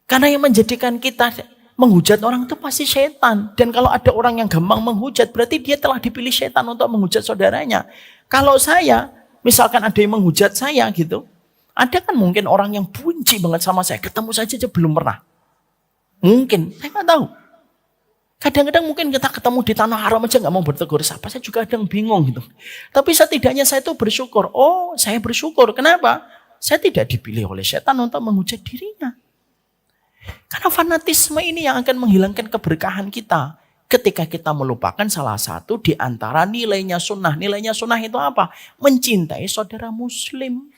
Karena yang menjadikan kita menghujat orang itu pasti setan. Dan kalau ada orang yang gampang menghujat, berarti dia telah dipilih setan untuk menghujat saudaranya. Kalau saya, misalkan ada yang menghujat saya gitu, ada kan mungkin orang yang benci banget sama saya, ketemu saja aja belum pernah. Mungkin, saya nggak tahu. Kadang-kadang mungkin kita ketemu di tanah haram aja nggak mau bertegur sapa, saya juga kadang bingung gitu. Tapi setidaknya saya itu bersyukur. Oh, saya bersyukur. Kenapa? Saya tidak dipilih oleh setan untuk menghujat dirinya. Karena fanatisme ini yang akan menghilangkan keberkahan kita. Ketika kita melupakan salah satu di antara nilainya sunnah. Nilainya sunnah itu apa? Mencintai saudara muslim.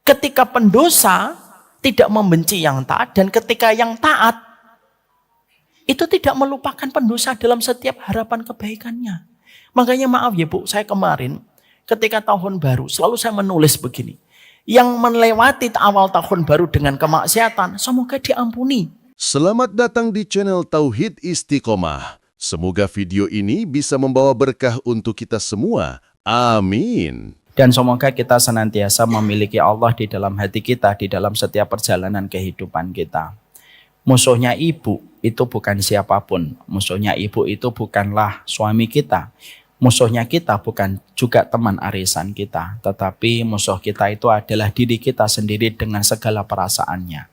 Ketika pendosa tidak membenci yang taat, dan ketika yang taat itu tidak melupakan pendosa dalam setiap harapan kebaikannya. Makanya maaf ya Bu, saya kemarin ketika tahun baru selalu saya menulis begini. Yang melewati awal tahun baru dengan kemaksiatan, semoga diampuni. Selamat datang di channel Tauhid Istiqomah. Semoga video ini bisa membawa berkah untuk kita semua. Amin. Dan semoga kita senantiasa memiliki Allah di dalam hati kita, di dalam setiap perjalanan kehidupan kita. Musuhnya ibu itu bukan siapapun. Musuhnya ibu itu bukanlah suami kita. Musuhnya kita bukan juga teman arisan kita. Tetapi musuh kita itu adalah diri kita sendiri dengan segala perasaannya.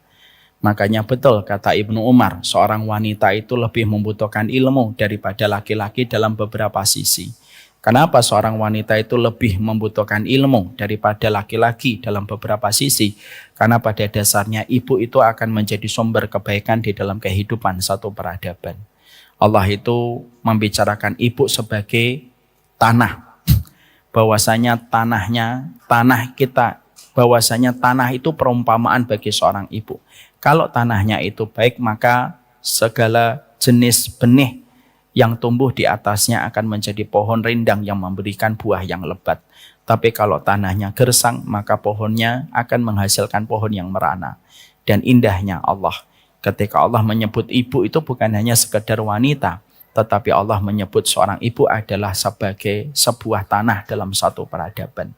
Makanya betul kata Ibnu Umar, seorang wanita itu lebih membutuhkan ilmu daripada laki-laki dalam beberapa sisi. Kenapa seorang wanita itu lebih membutuhkan ilmu daripada laki-laki dalam beberapa sisi? Karena pada dasarnya ibu itu akan menjadi sumber kebaikan di dalam kehidupan satu peradaban. Allah itu membicarakan ibu sebagai tanah. Bahwasanya tanah kita, bahwasanya tanah itu perumpamaan bagi seorang ibu. Kalau tanahnya itu baik, maka segala jenis benih yang tumbuh di atasnya akan menjadi pohon rindang yang memberikan buah yang lebat. Tapi kalau tanahnya gersang, maka pohonnya akan menghasilkan pohon yang merana. Dan indahnya Allah, ketika Allah menyebut ibu itu bukan hanya sekedar wanita, tetapi Allah menyebut seorang ibu adalah sebagai sebuah tanah dalam satu peradaban.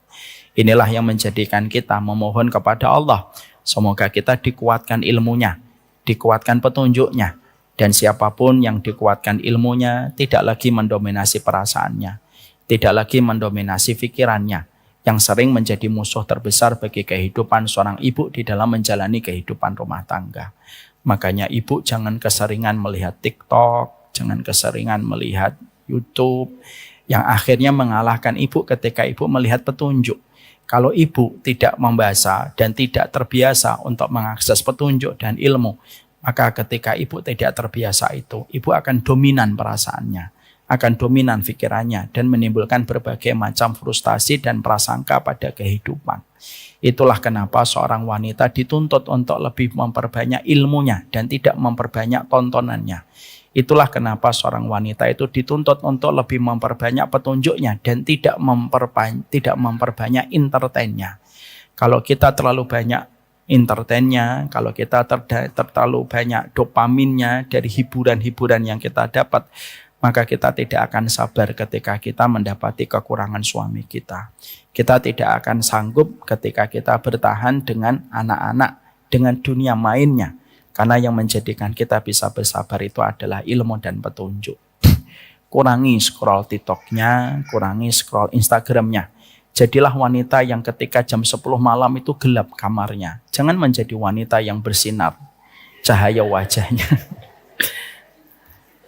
Inilah yang menjadikan kita memohon kepada Allah, semoga kita dikuatkan ilmunya, dikuatkan petunjuknya. Dan siapapun yang dikuatkan ilmunya tidak lagi mendominasi perasaannya, tidak lagi mendominasi pikirannya, yang sering menjadi musuh terbesar bagi kehidupan seorang ibu di dalam menjalani kehidupan rumah tangga. Makanya ibu jangan keseringan melihat TikTok, jangan keseringan melihat YouTube, yang akhirnya mengalahkan ibu ketika ibu melihat petunjuk. Kalau ibu tidak membaca dan tidak terbiasa untuk mengakses petunjuk dan ilmu, maka ketika ibu tidak terbiasa itu, ibu akan dominan perasaannya, akan dominan pikirannya, dan menimbulkan berbagai macam frustasi dan prasangka pada kehidupan. Itulah kenapa seorang wanita dituntut untuk lebih memperbanyak ilmunya dan tidak memperbanyak tontonannya. Itulah kenapa seorang wanita itu dituntut untuk lebih memperbanyak petunjuknya dan tidak memperbanyak entertainnya. Kalau kita terlalu banyak entertainnya, kalau kita terlalu banyak dopaminnya dari hiburan-hiburan yang kita dapat, maka kita tidak akan sabar ketika kita mendapati kekurangan suami kita. Kita tidak akan sanggup ketika kita bertahan dengan anak-anak, dengan dunia mainnya. Karena yang menjadikan kita bisa bersabar itu adalah ilmu dan petunjuk. Kurangi scroll TikToknya, kurangi scroll Instagramnya. Jadilah wanita yang ketika jam 10 malam itu gelap kamarnya. Jangan menjadi wanita yang bersinar cahaya wajahnya.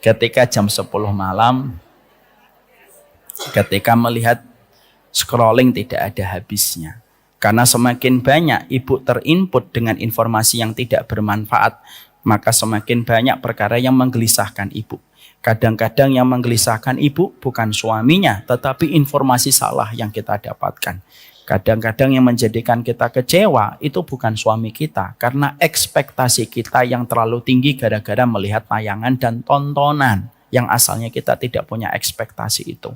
Ketika jam 10 malam, ketika melihat scrolling tidak ada habisnya. Karena semakin banyak ibu terinput dengan informasi yang tidak bermanfaat, maka semakin banyak perkara yang menggelisahkan ibu. Kadang-kadang yang menggelisahkan ibu bukan suaminya, tetapi informasi salah yang kita dapatkan. Kadang-kadang yang menjadikan kita kecewa itu bukan suami kita, karena ekspektasi kita yang terlalu tinggi gara-gara melihat tayangan dan tontonan yang asalnya kita tidak punya ekspektasi itu.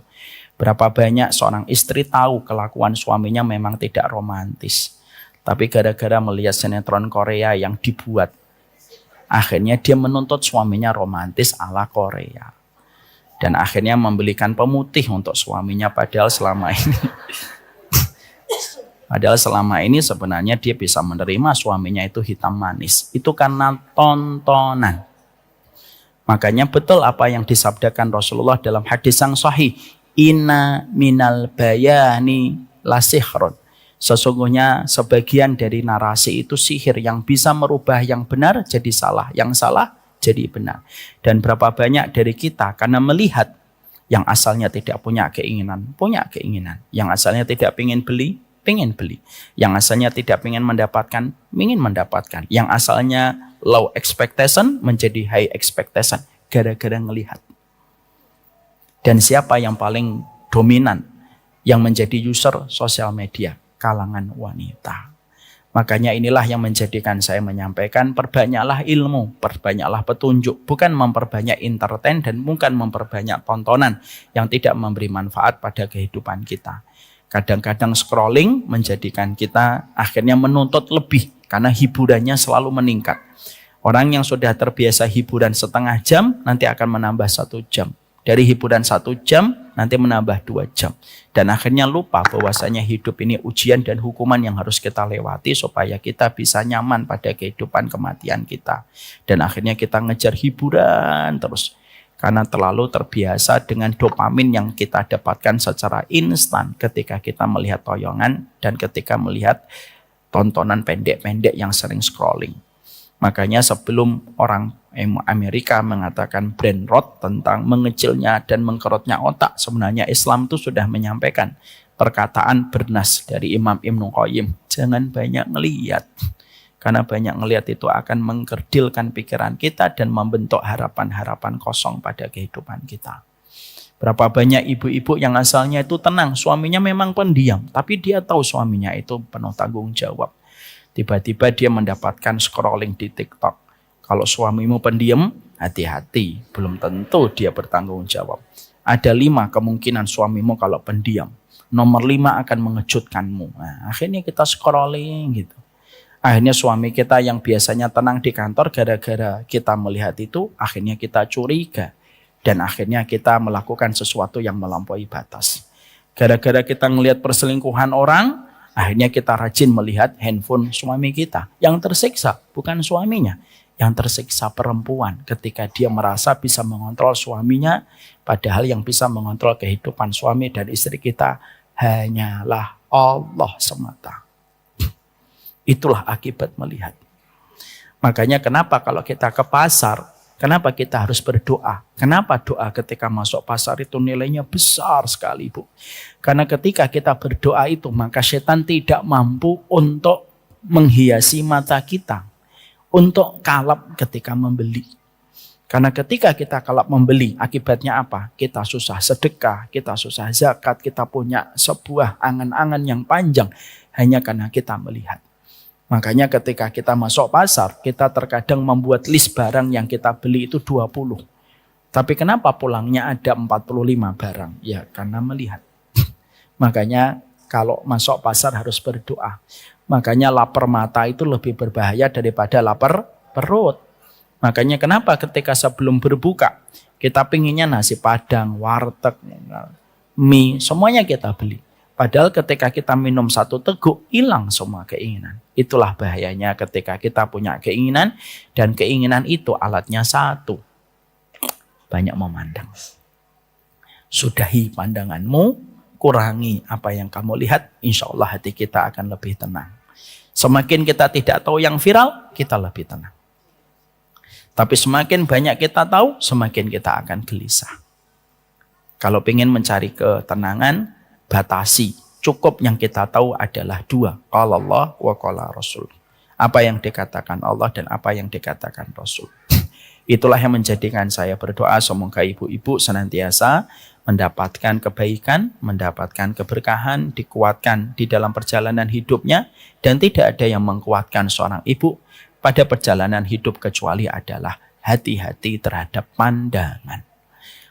Berapa banyak seorang istri tahu kelakuan suaminya memang tidak romantis, tapi gara-gara melihat sinetron Korea yang dibuat, akhirnya dia menuntut suaminya romantis ala Korea. Dan akhirnya membelikan pemutih untuk suaminya, padahal selama ini Padahal selama ini sebenarnya dia bisa menerima suaminya itu hitam manis. Itu karena tontonan. Makanya betul apa yang disabdakan Rasulullah dalam hadis yang sahih. Inna minal bayani lasihrun. Sesungguhnya sebagian dari narasi itu sihir yang bisa merubah yang benar jadi salah. Yang salah jadi benar. Dan berapa banyak dari kita karena melihat yang asalnya tidak punya keinginan. Yang asalnya tidak ingin beli. Yang asalnya tidak ingin mendapatkan. Yang asalnya low expectation menjadi high expectation. Gara-gara ngelihat. Dan siapa yang paling dominan yang menjadi user sosial media? Kalangan wanita. Makanya inilah yang menjadikan saya menyampaikan perbanyaklah ilmu, perbanyaklah petunjuk. Bukan memperbanyak entertain dan bukan memperbanyak tontonan yang tidak memberi manfaat pada kehidupan kita. Kadang-kadang scrolling menjadikan kita akhirnya menuntut lebih karena hiburannya selalu meningkat. Orang yang sudah terbiasa hiburan setengah jam nanti akan menambah 1 jam. Dari hiburan 1 jam nanti menambah 2 jam. Dan akhirnya lupa bahwasanya hidup ini ujian dan hukuman yang harus kita lewati supaya kita bisa nyaman pada kehidupan kematian kita. Dan akhirnya kita ngejar hiburan terus. Karena terlalu terbiasa dengan dopamin yang kita dapatkan secara instan ketika kita melihat toyongan dan ketika melihat tontonan pendek-pendek yang sering scrolling. Makanya sebelum orang Amerika mengatakan brain rot tentang mengecilnya dan mengkerutnya otak, sebenarnya Islam itu sudah menyampaikan perkataan bernas dari Imam Ibnu Qayyim. Jangan banyak ngelihat. Karena banyak ngelihat itu akan mengkerdilkan pikiran kita dan membentuk harapan-harapan kosong pada kehidupan kita. Berapa banyak ibu-ibu yang asalnya itu tenang, suaminya memang pendiam, tapi dia tahu suaminya itu penuh tanggung jawab. Tiba-tiba dia mendapatkan scrolling di TikTok. Kalau suamimu pendiam, hati-hati. Belum tentu dia bertanggung jawab. Ada 5 kemungkinan suamimu kalau pendiam. Nomor 5 akan mengejutkanmu. Nah, akhirnya kita scrolling gitu. Akhirnya suami kita yang biasanya tenang di kantor gara-gara kita melihat itu, akhirnya kita curiga. Dan akhirnya kita melakukan sesuatu yang melampaui batas. Gara-gara kita melihat perselingkuhan orang, akhirnya kita rajin melihat handphone suami kita. Yang tersiksa bukan suaminya. Yang tersiksa perempuan ketika dia merasa bisa mengontrol suaminya. Padahal yang bisa mengontrol kehidupan suami dan istri kita hanyalah Allah semata. Itulah akibat melihat. Makanya kenapa kalau kita ke pasar, kenapa kita harus berdoa? Kenapa doa ketika masuk pasar itu nilainya besar sekali, Bu? Karena ketika kita berdoa itu, maka setan tidak mampu untuk menghiasi mata kita. Untuk kalap ketika membeli. Karena ketika kita kalap membeli, akibatnya apa? Kita susah sedekah, kita susah zakat, kita punya sebuah angan-angan yang panjang. Hanya karena kita melihat. Makanya ketika kita masuk pasar, kita terkadang membuat list barang yang kita beli itu 20. Tapi kenapa pulangnya ada 45 barang? Ya karena melihat. Makanya kalau masuk pasar harus berdoa. Makanya lapar mata itu lebih berbahaya daripada lapar perut. Makanya kenapa ketika sebelum berbuka, kita pinginnya nasi padang, warteg, mie, semuanya kita beli. Padahal ketika kita minum 1 teguk, hilang semua keinginan. Itulah bahayanya ketika kita punya keinginan, dan keinginan itu alatnya 1. Banyak memandang. Sudahi pandanganmu, kurangi apa yang kamu lihat, insya Allah hati kita akan lebih tenang. Semakin kita tidak tahu yang viral, kita lebih tenang. Tapi semakin banyak kita tahu, semakin kita akan gelisah. Kalau ingin mencari ketenangan, batasi. Cukup yang kita tahu adalah 2. Qala Allah wa qala Rasul. Apa yang dikatakan Allah dan apa yang dikatakan Rasul. Itulah yang menjadikan saya berdoa semoga ibu-ibu senantiasa mendapatkan kebaikan, mendapatkan keberkahan, dikuatkan di dalam perjalanan hidupnya. Dan tidak ada yang mengkuatkan seorang ibu pada perjalanan hidup kecuali adalah hati-hati terhadap pandangan.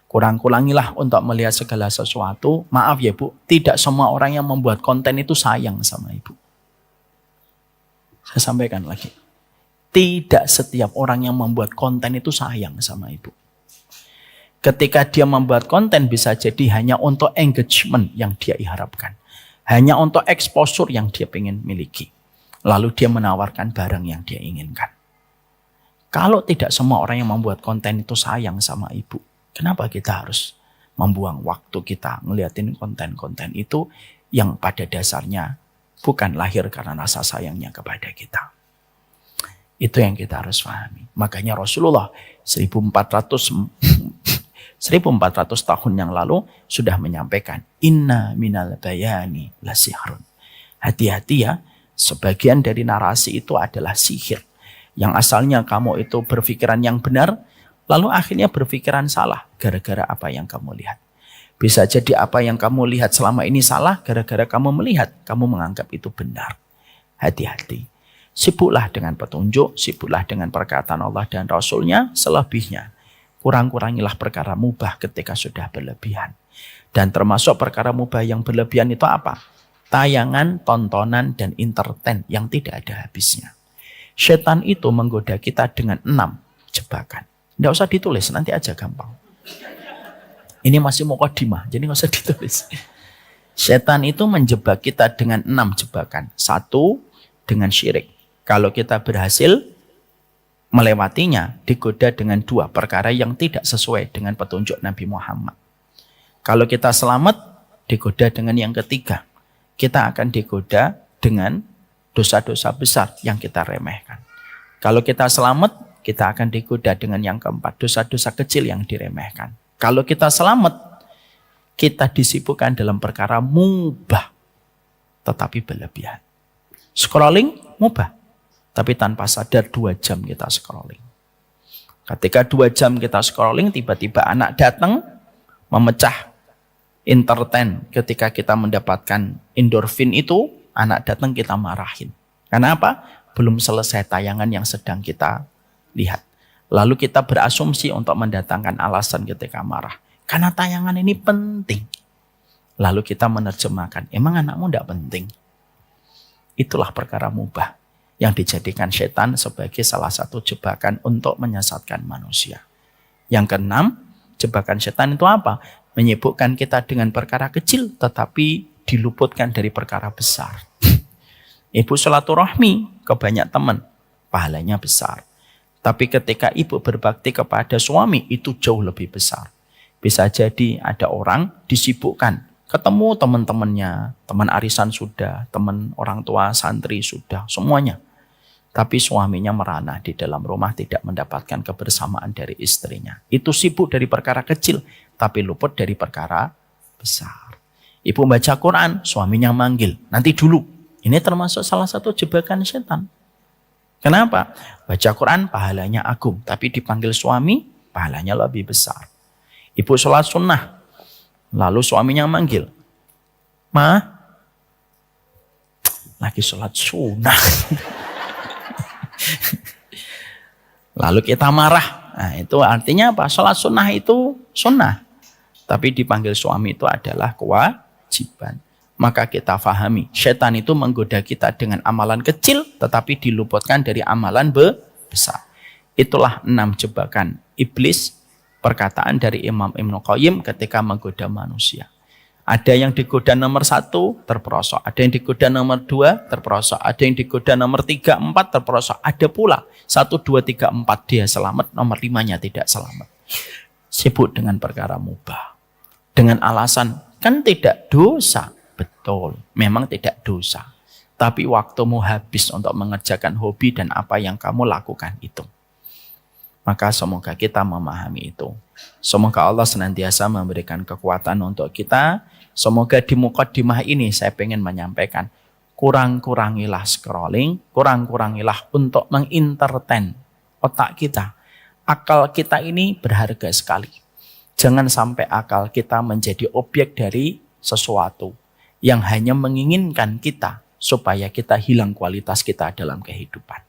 Kurang-kurangilah untuk melihat segala sesuatu. Maaf ya Bu, tidak semua orang yang membuat konten itu sayang sama ibu. Saya sampaikan lagi. Tidak setiap orang yang membuat konten itu sayang sama ibu. Ketika dia membuat konten bisa jadi hanya untuk engagement yang dia harapkan. Hanya untuk exposure yang dia ingin miliki. Lalu dia menawarkan barang yang dia inginkan. Kalau tidak semua orang yang membuat konten itu sayang sama ibu, kenapa kita harus membuang waktu kita ngeliatin konten-konten itu yang pada dasarnya bukan lahir karena rasa sayangnya kepada kita. Itu yang kita harus pahami. Makanya Rasulullah 1400 tahun yang lalu sudah menyampaikan, inna minal bayani la sihrun. Hati-hati ya, sebagian dari narasi itu adalah sihir. Yang asalnya kamu itu berpikiran yang benar, lalu akhirnya berpikiran salah gara-gara apa yang kamu lihat. Bisa jadi apa yang kamu lihat selama ini salah gara-gara kamu melihat, kamu menganggap itu benar. Hati-hati. Sibuklah dengan petunjuk, sibuklah dengan perkataan Allah dan Rasulnya, selebihnya. Kurang-kurangilah perkara mubah ketika sudah berlebihan. Dan termasuk perkara mubah yang berlebihan itu apa? Tayangan, tontonan, dan entertain yang tidak ada habisnya. Setan itu menggoda kita dengan 6 jebakan. Tidak usah ditulis, nanti aja gampang. Ini masih mukadimah, jadi nggak usah ditulis. Setan itu menjebak kita dengan 6 jebakan. 1, dengan syirik. Kalau kita berhasil melewatinya, digoda dengan 2 perkara yang tidak sesuai dengan petunjuk Nabi Muhammad. Kalau kita selamat, digoda dengan yang ketiga. Kita akan digoda dengan dosa-dosa besar yang kita remehkan. Kalau kita selamat, kita akan digoda dengan yang keempat, dosa-dosa kecil yang diremehkan. Kalau kita selamat, kita disibukkan dalam perkara mubah, tetapi berlebihan. Scrolling, mubah. Tapi tanpa sadar 2 jam kita scrolling. Ketika 2 jam kita scrolling, tiba-tiba anak datang memecah entertain. Ketika kita mendapatkan endorfin itu, anak datang kita marahin. Karena apa? Belum selesai tayangan yang sedang kita lihat. Lalu kita berasumsi untuk mendatangkan alasan ketika marah. Karena tayangan ini penting. Lalu kita menerjemahkan, emang anakmu tidak penting? Itulah perkara mubah yang dijadikan setan sebagai salah satu jebakan untuk menyesatkan manusia. Yang keenam, jebakan setan itu apa? Menyibukkan kita dengan perkara kecil tetapi diluputkan dari perkara besar. Ibu silaturahmi ke banyak teman, pahalanya besar. Tapi ketika ibu berbakti kepada suami, itu jauh lebih besar. Bisa jadi ada orang disibukkan, ketemu teman-temannya, teman arisan sudah, teman orang tua santri sudah, semuanya. Tapi suaminya merana di dalam rumah, tidak mendapatkan kebersamaan dari istrinya. Itu sibuk dari perkara kecil, tapi luput dari perkara besar. Ibu baca Quran, suaminya manggil, nanti dulu. Ini termasuk salah satu jebakan setan. Kenapa? Baca Quran pahalanya agung, tapi dipanggil suami, pahalanya lebih besar. Ibu sholat sunnah, lalu suaminya manggil, Ma, lagi sholat sunnah. Lalu kita marah. Nah, itu artinya apa? Sholat sunnah itu sunnah. Tapi dipanggil suami itu adalah kewajiban. Maka kita fahami, setan itu menggoda kita dengan amalan kecil, tetapi diluputkan dari amalan besar. Itulah 6 jebakan iblis, perkataan dari Imam Ibnu Qayyim ketika menggoda manusia. Ada yang digoda nomor 1, terperosok. Ada yang digoda nomor 2, terperosok. Ada yang digoda nomor 3, 4, terperosok. Ada pula 1, 2, 3, 4 dia selamat, nomor 5-nya tidak selamat. Sibuk dengan perkara mubah. Dengan alasan, kan tidak dosa. Betul, memang tidak dosa. Tapi waktumu habis untuk mengerjakan hobi dan apa yang kamu lakukan itu. Maka semoga kita memahami itu. Semoga Allah senantiasa memberikan kekuatan untuk kita. Semoga di mukadimah ini saya ingin menyampaikan, kurang-kurangilah scrolling, kurang-kurangilah untuk mengentertain otak kita. Akal kita ini berharga sekali. Jangan sampai akal kita menjadi objek dari sesuatu yang hanya menginginkan kita supaya kita hilang kualitas kita dalam kehidupan.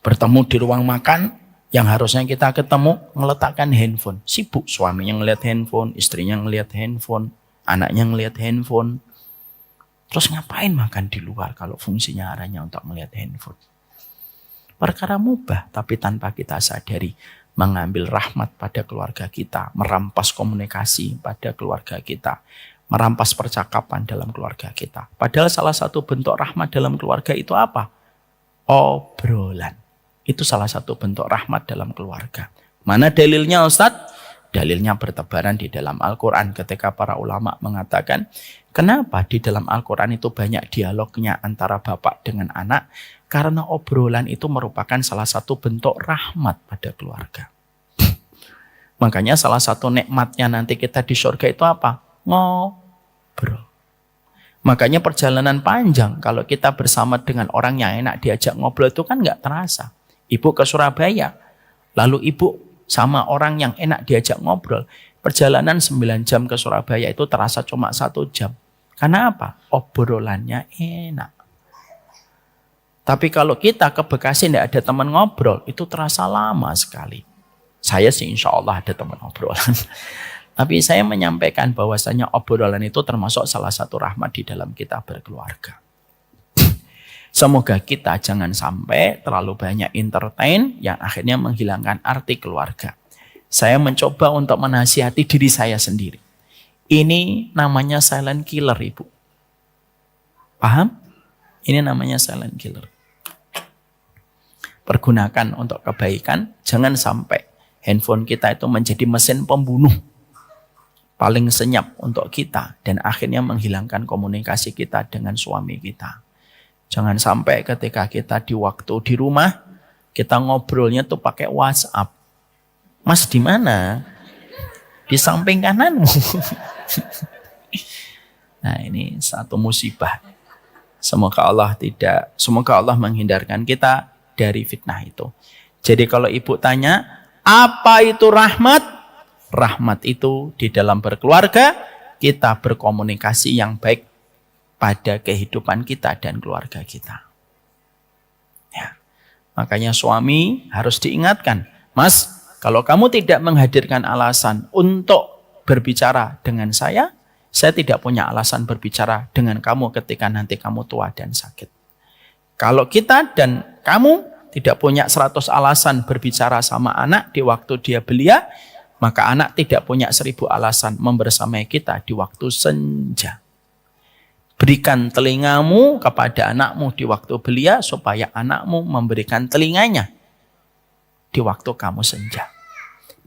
Bertemu di ruang makan, yang harusnya kita ketemu meletakkan handphone. Sibuk suaminya ngelihat handphone, istrinya ngelihat handphone, anaknya ngelihat handphone. Terus ngapain makan di luar kalau fungsinya hanya untuk melihat handphone? Perkara mubah, tapi tanpa kita sadari mengambil rahmat pada keluarga kita, merampas komunikasi pada keluarga kita, merampas percakapan dalam keluarga kita. Padahal salah satu bentuk rahmat dalam keluarga itu apa? Obrolan. Itu salah satu bentuk rahmat dalam keluarga. Mana dalilnya Ustadz? Dalilnya bertebaran di dalam Al-Quran ketika para ulama mengatakan, kenapa di dalam Al-Quran itu banyak dialognya antara bapak dengan anak? Karena obrolan itu merupakan salah satu bentuk rahmat pada keluarga. Makanya salah satu nikmatnya nanti kita di surga itu apa? Ngobrol. Makanya perjalanan panjang kalau kita bersama dengan orang yang enak diajak ngobrol itu kan nggak terasa. Ibu ke Surabaya, lalu ibu sama orang yang enak diajak ngobrol. Perjalanan 9 jam ke Surabaya itu terasa cuma 1 jam. Karena apa? Obrolannya enak. Tapi kalau kita ke Bekasi tidak ada teman ngobrol, itu terasa lama sekali. Saya sih insya Allah ada teman obrolan. Tapi saya menyampaikan bahwasanya obrolan itu termasuk salah satu rahmat di dalam kita berkeluarga. Semoga kita jangan sampai terlalu banyak entertain yang akhirnya menghilangkan arti keluarga. Saya mencoba untuk menasihati diri saya sendiri. Ini namanya silent killer, Ibu. Paham? Ini namanya silent killer. Pergunakan untuk kebaikan, jangan sampai handphone kita itu menjadi mesin pembunuh paling senyap untuk kita dan akhirnya menghilangkan komunikasi kita dengan suami kita. Jangan sampai ketika kita di waktu di rumah kita ngobrolnya tuh pakai WhatsApp. Mas di mana? Di samping kananmu. Nah, ini satu musibah. Semoga Allah menghindarkan kita dari fitnah itu. Jadi kalau ibu tanya, apa itu rahmat? Rahmat itu di dalam berkeluarga, kita berkomunikasi yang baik pada kehidupan kita dan keluarga kita. Ya. Makanya suami harus diingatkan, Mas, kalau kamu tidak menghadirkan alasan untuk berbicara dengan saya tidak punya alasan berbicara dengan kamu ketika nanti kamu tua dan sakit. Kalau kita dan kamu tidak punya 100 alasan berbicara sama anak di waktu dia belia, maka anak tidak punya 1000 alasan membersamai kita di waktu senja. Berikan telingamu kepada anakmu di waktu belia supaya anakmu memberikan telinganya di waktu kamu senja.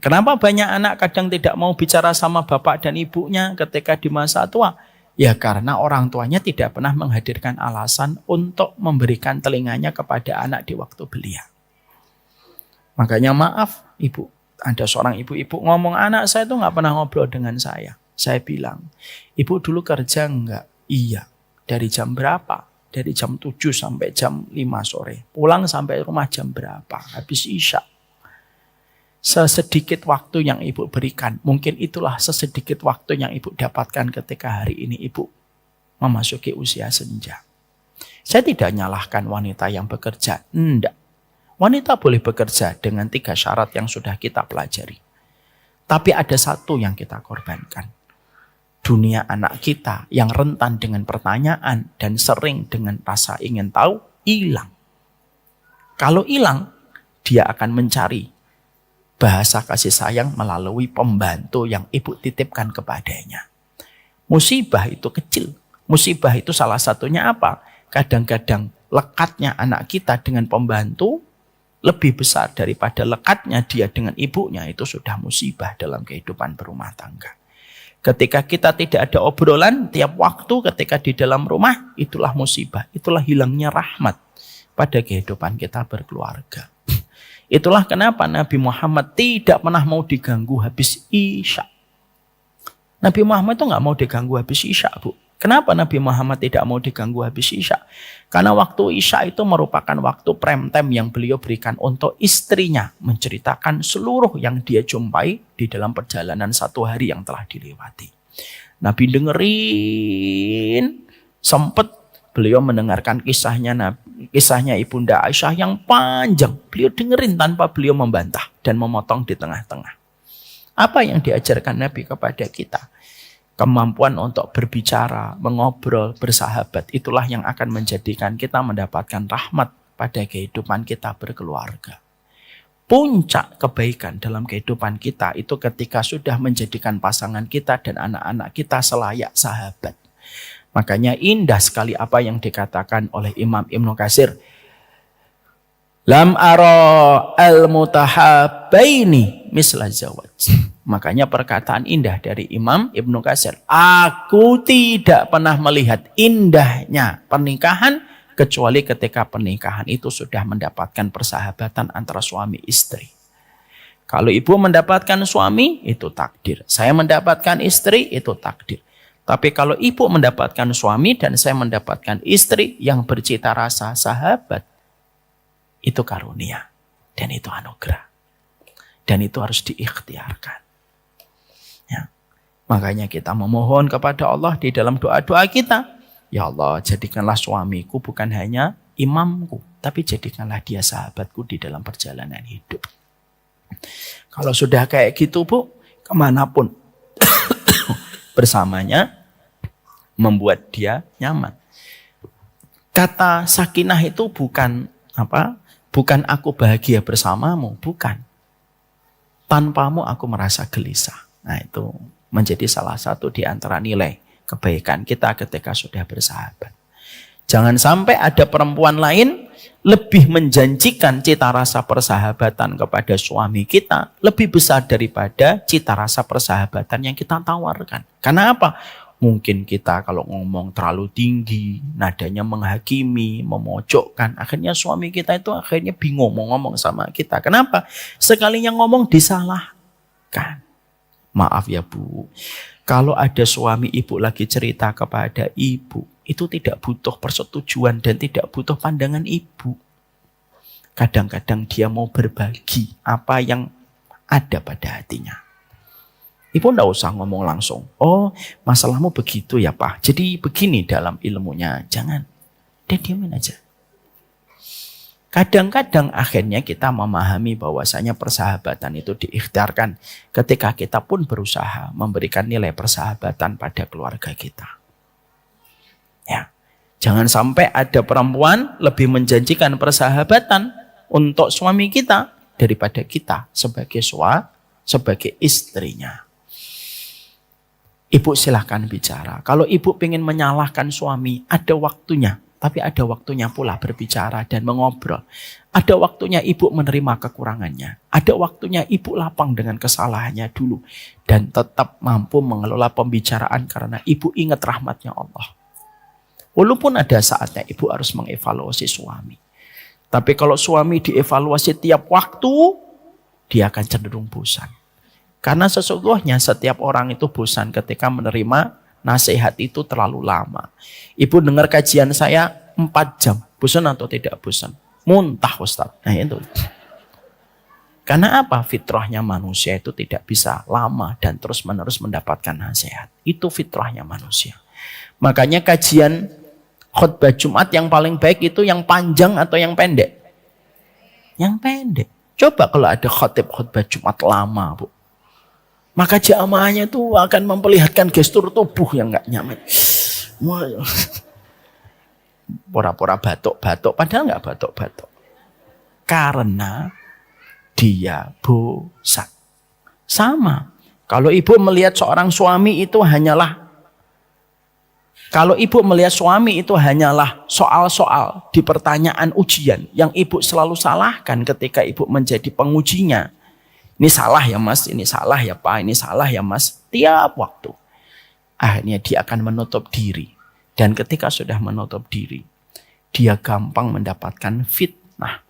Kenapa banyak anak kadang tidak mau bicara sama bapak dan ibunya ketika di masa tua? Ya karena orang tuanya tidak pernah menghadirkan alasan untuk memberikan telinganya kepada anak di waktu belia. Makanya maaf ibu, ada seorang ibu-ibu ngomong, anak saya tuh nggak pernah ngobrol dengan saya. Saya bilang, ibu dulu kerja enggak? Iya. Dari jam berapa? Dari jam 7 sampai jam 5 sore. Pulang sampai rumah jam berapa? Habis isya. Sesedikit waktu yang ibu berikan, mungkin itulah sesedikit waktu yang ibu dapatkan ketika hari ini ibu memasuki usia senja. Saya tidak nyalahkan wanita yang bekerja. Enggak. Wanita boleh bekerja dengan 3 syarat yang sudah kita pelajari. Tapi ada satu yang kita korbankan. Dunia anak kita yang rentan dengan pertanyaan dan sering dengan rasa ingin tahu, hilang. Kalau hilang, dia akan mencari bahasa kasih sayang melalui pembantu yang ibu titipkan kepadanya. Musibah itu kecil. Musibah itu salah satunya apa? Kadang-kadang lekatnya anak kita dengan pembantu lebih besar daripada lekatnya dia dengan ibunya. Itu sudah musibah dalam kehidupan berumah tangga. Ketika kita tidak ada obrolan tiap waktu ketika di dalam rumah, itulah musibah. Itulah hilangnya rahmat pada kehidupan kita berkeluarga. Itulah kenapa Nabi Muhammad tidak pernah mau diganggu habis isya. Nabi Muhammad itu nggak mau diganggu habis isya, Bu. Kenapa Nabi Muhammad tidak mau diganggu habis isya? Karena waktu isya itu merupakan waktu prime time yang beliau berikan untuk istrinya menceritakan seluruh yang dia jumpai di dalam perjalanan 1 hari yang telah dilewati. Nabi dengerin, sempat beliau mendengarkan kisahnya Ibunda Aisyah yang panjang. Beliau dengerin tanpa beliau membantah dan memotong di tengah-tengah. Apa yang diajarkan Nabi kepada kita? Kemampuan untuk berbicara, mengobrol, bersahabat, itulah yang akan menjadikan kita mendapatkan rahmat pada kehidupan kita berkeluarga. Puncak kebaikan dalam kehidupan kita itu ketika sudah menjadikan pasangan kita dan anak-anak kita selayak sahabat. Makanya indah sekali apa yang dikatakan oleh Imam Ibnu Katsir. Lam ara al-mutahabbaini misla zawaj. Makanya perkataan indah dari Imam Ibnu Katsir. Aku tidak pernah melihat indahnya pernikahan kecuali ketika pernikahan itu sudah mendapatkan persahabatan antara suami istri. Kalau ibu mendapatkan suami, itu takdir. Saya mendapatkan istri, itu takdir. Tapi kalau ibu mendapatkan suami dan saya mendapatkan istri yang bercita rasa sahabat, itu karunia. Dan itu anugerah. Dan itu harus diikhtiarkan. Ya. Makanya kita memohon kepada Allah di dalam doa-doa kita. Ya Allah, jadikanlah suamiku bukan hanya imamku, tapi jadikanlah dia sahabatku di dalam perjalanan hidup. Kalau sudah kayak gitu, Bu, kemanapun bersamanya membuat dia nyaman. Kata sakinah itu bukan bukan aku bahagia bersamamu, bukan. Tanpamu aku merasa gelisah. Nah, itu menjadi salah satu di antara nilai kebaikan kita ketika sudah bersahabat. Jangan sampai ada perempuan lain lebih menjanjikan cita rasa persahabatan kepada suami kita lebih besar daripada cita rasa persahabatan yang kita tawarkan. Karena apa? Mungkin kita kalau ngomong terlalu tinggi, nadanya menghakimi, memojokkan, akhirnya suami kita itu akhirnya bingung mau ngomong sama kita. Kenapa? Sekalinya ngomong disalahkan. Maaf ya Bu, kalau ada suami ibu lagi cerita kepada ibu, itu tidak butuh persetujuan dan tidak butuh pandangan ibu. Kadang-kadang dia mau berbagi apa yang ada pada hatinya. Ibu tidak usah ngomong langsung, oh masalahmu begitu ya Pak, jadi begini dalam ilmunya. Jangan, dia diamin aja. Kadang-kadang akhirnya kita memahami bahwasanya persahabatan itu diikhtiarkan ketika kita pun berusaha memberikan nilai persahabatan pada keluarga kita. Ya, jangan sampai ada perempuan lebih menjanjikan persahabatan untuk suami kita daripada kita sebagai istrinya. Ibu silahkan bicara. Kalau ibu ingin menyalahkan suami, ada waktunya. Tapi ada waktunya pula berbicara dan mengobrol. Ada waktunya ibu menerima kekurangannya. Ada waktunya ibu lapang dengan kesalahannya dulu. Dan tetap mampu mengelola pembicaraan karena ibu ingat rahmatnya Allah. Walaupun ada saatnya ibu harus mengevaluasi suami. Tapi kalau suami dievaluasi tiap waktu, dia akan cenderung bosan. Karena sesungguhnya setiap orang itu bosan ketika menerima nasihat itu terlalu lama. Ibu dengar kajian saya 4 jam. Bosan atau tidak bosan? Muntah Ustaz. Nah itu. Karena apa? Fitrahnya manusia itu tidak bisa lama dan terus-menerus mendapatkan nasihat. Itu fitrahnya manusia. Makanya kajian khutbah Jumat yang paling baik itu yang panjang atau yang pendek? Yang pendek. Coba kalau ada khutbah Jumat lama, Bu. Maka jamaahnya itu akan memperlihatkan gestur tubuh yang gak nyaman. Pura-pura batuk-batuk, padahal gak batuk-batuk. Karena dia bosan. Sama. Kalau ibu melihat seorang suami itu hanyalah soal-soal di pertanyaan ujian yang ibu selalu salahkan ketika ibu menjadi pengujinya. Ini salah ya Mas, ini salah ya Pak, ini salah ya Mas. Tiap waktu. Akhirnya dia akan menutup diri. Dan ketika sudah menutup diri, dia gampang mendapatkan fitnah.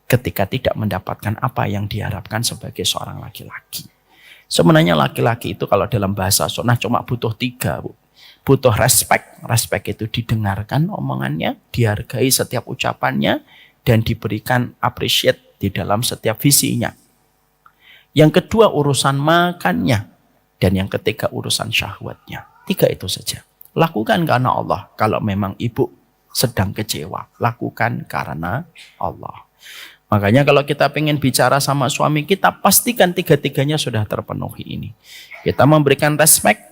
Ketika tidak mendapatkan apa yang diharapkan sebagai seorang laki-laki. Sebenarnya laki-laki itu kalau dalam bahasa sunnah cuma butuh 3, Bu. Butuh respect. Respect itu didengarkan omongannya, dihargai setiap ucapannya, dan diberikan appreciate di dalam setiap visinya. Yang kedua urusan makannya. Dan yang ketiga urusan syahwatnya. 3 itu saja. Lakukan karena Allah. Kalau memang ibu sedang kecewa, lakukan karena Allah. Makanya kalau kita pengen bicara sama suami kita, pastikan 3-tiganya sudah terpenuhi ini. Kita memberikan respect.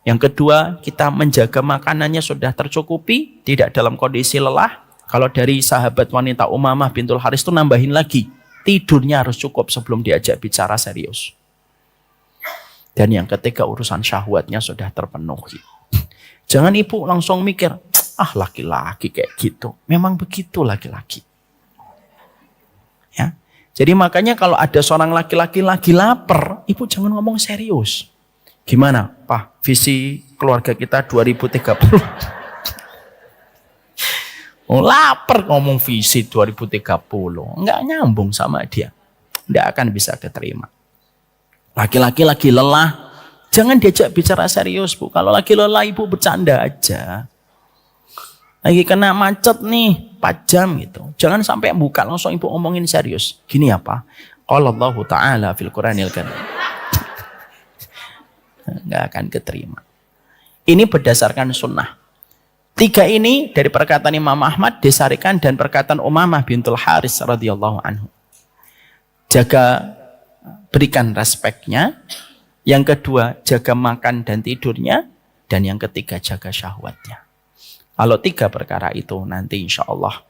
Yang kedua, kita menjaga makanannya sudah tercukupi, tidak dalam kondisi lelah. Kalau dari sahabat wanita Umamah bintul Haris itu nambahin lagi. Tidurnya harus cukup sebelum diajak bicara serius. Dan yang ketiga, urusan syahwatnya sudah terpenuhi. Jangan ibu langsung mikir, laki-laki kayak gitu. Memang begitu laki-laki. Ya. Jadi makanya kalau ada seorang laki-laki lagi lapar, ibu jangan ngomong serius. Gimana, Pak, visi keluarga kita 2030? Lapar ngomong visi 2030. Enggak nyambung sama dia. Enggak akan bisa keterima. Laki-laki lagi lelah, jangan diajak bicara serius, Bu. Kalau lagi lelah, ibu bercanda aja. Lagi kena macet nih, 4 jam gitu. Jangan sampai buka langsung ibu omongin serius. Gini ya, Pak. Qala Allah Ta'ala fil Qur'anil Karim. Enggak akan keterima. Ini berdasarkan sunnah. 3 ini dari perkataan Imam Ahmad disarikan dan perkataan Umamah bintul Haris radhiyallahu anhu. Jaga, berikan respeknya. Yang kedua, jaga makan dan tidurnya. Dan yang ketiga, jaga syahwatnya. Kalau 3 perkara itu nanti insya Allah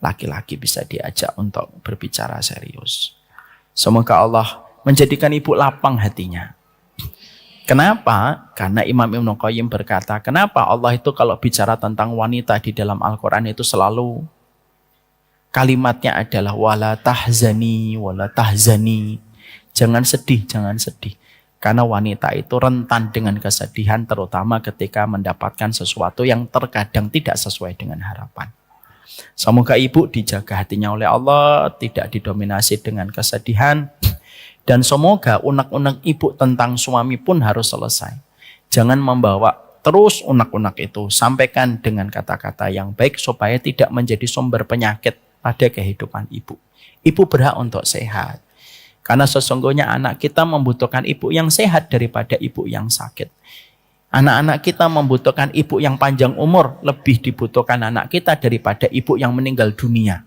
laki-laki bisa diajak untuk berbicara serius. Semoga Allah menjadikan ibu lapang hatinya. Kenapa? Karena Imam Ibnu Qayyim berkata, kenapa Allah itu kalau bicara tentang wanita di dalam Al-Quran itu selalu kalimatnya adalah wala tahzani, wala tahzani. Jangan sedih, jangan sedih. Karena wanita itu rentan dengan kesedihan terutama ketika mendapatkan sesuatu yang terkadang tidak sesuai dengan harapan. Semoga ibu dijaga hatinya oleh Allah, tidak didominasi dengan kesedihan. Dan semoga unek-unek ibu tentang suami pun harus selesai. Jangan membawa terus unek-unek itu. Sampaikan dengan kata-kata yang baik supaya tidak menjadi sumber penyakit pada kehidupan ibu. Ibu berhak untuk sehat. Karena sesungguhnya anak kita membutuhkan ibu yang sehat daripada ibu yang sakit. Anak-anak kita membutuhkan ibu yang panjang umur. Lebih dibutuhkan anak kita daripada ibu yang meninggal dunia.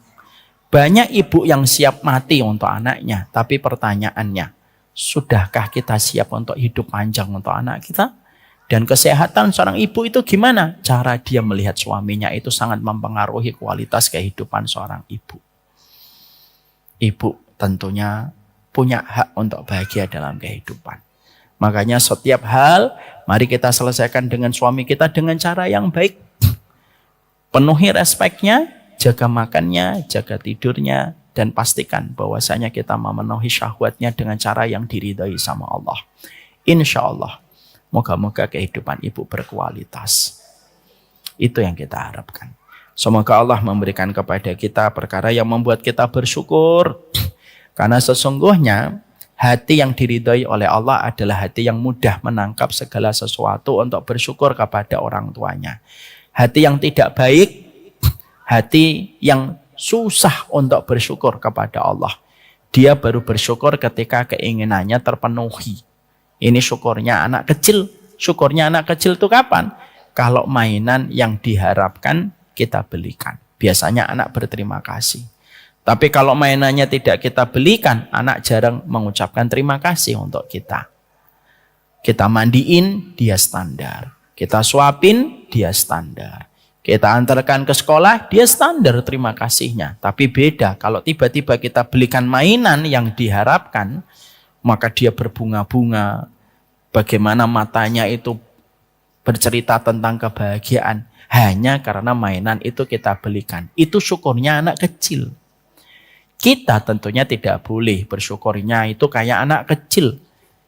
Banyak ibu yang siap mati untuk anaknya. Tapi pertanyaannya, sudahkah kita siap untuk hidup panjang untuk anak kita? Dan kesehatan seorang ibu itu gimana? Cara dia melihat suaminya itu sangat mempengaruhi kualitas kehidupan seorang ibu. Ibu tentunya punya hak untuk bahagia dalam kehidupan. Makanya setiap hal, mari kita selesaikan dengan suami kita dengan cara yang baik. Penuhi respeknya, jaga makannya, jaga tidurnya, dan pastikan bahwasanya kita memenuhi syahwatnya dengan cara yang diridhai sama Allah. Insya Allah, moga-moga kehidupan ibu berkualitas. Itu yang kita harapkan. Semoga Allah memberikan kepada kita perkara yang membuat kita bersyukur. Karena sesungguhnya hati yang diridhai oleh Allah adalah hati yang mudah menangkap segala sesuatu untuk bersyukur kepada orang tuanya. Hati yang tidak baik, hati yang susah untuk bersyukur kepada Allah. Dia baru bersyukur ketika keinginannya terpenuhi. Ini syukurnya anak kecil. Syukurnya anak kecil itu kapan? Kalau mainan yang diharapkan kita belikan. Biasanya anak berterima kasih. Tapi kalau mainannya tidak kita belikan, anak jarang mengucapkan terima kasih untuk kita. Kita mandiin, dia standar. Kita suapin, dia standar. Kita antarkan ke sekolah, dia standar terima kasihnya. Tapi beda, kalau tiba-tiba kita belikan mainan yang diharapkan, maka dia berbunga-bunga. Bagaimana matanya itu bercerita tentang kebahagiaan. Hanya karena mainan itu kita belikan. Itu syukurnya anak kecil. Kita tentunya tidak boleh bersyukurnya itu kayak anak kecil.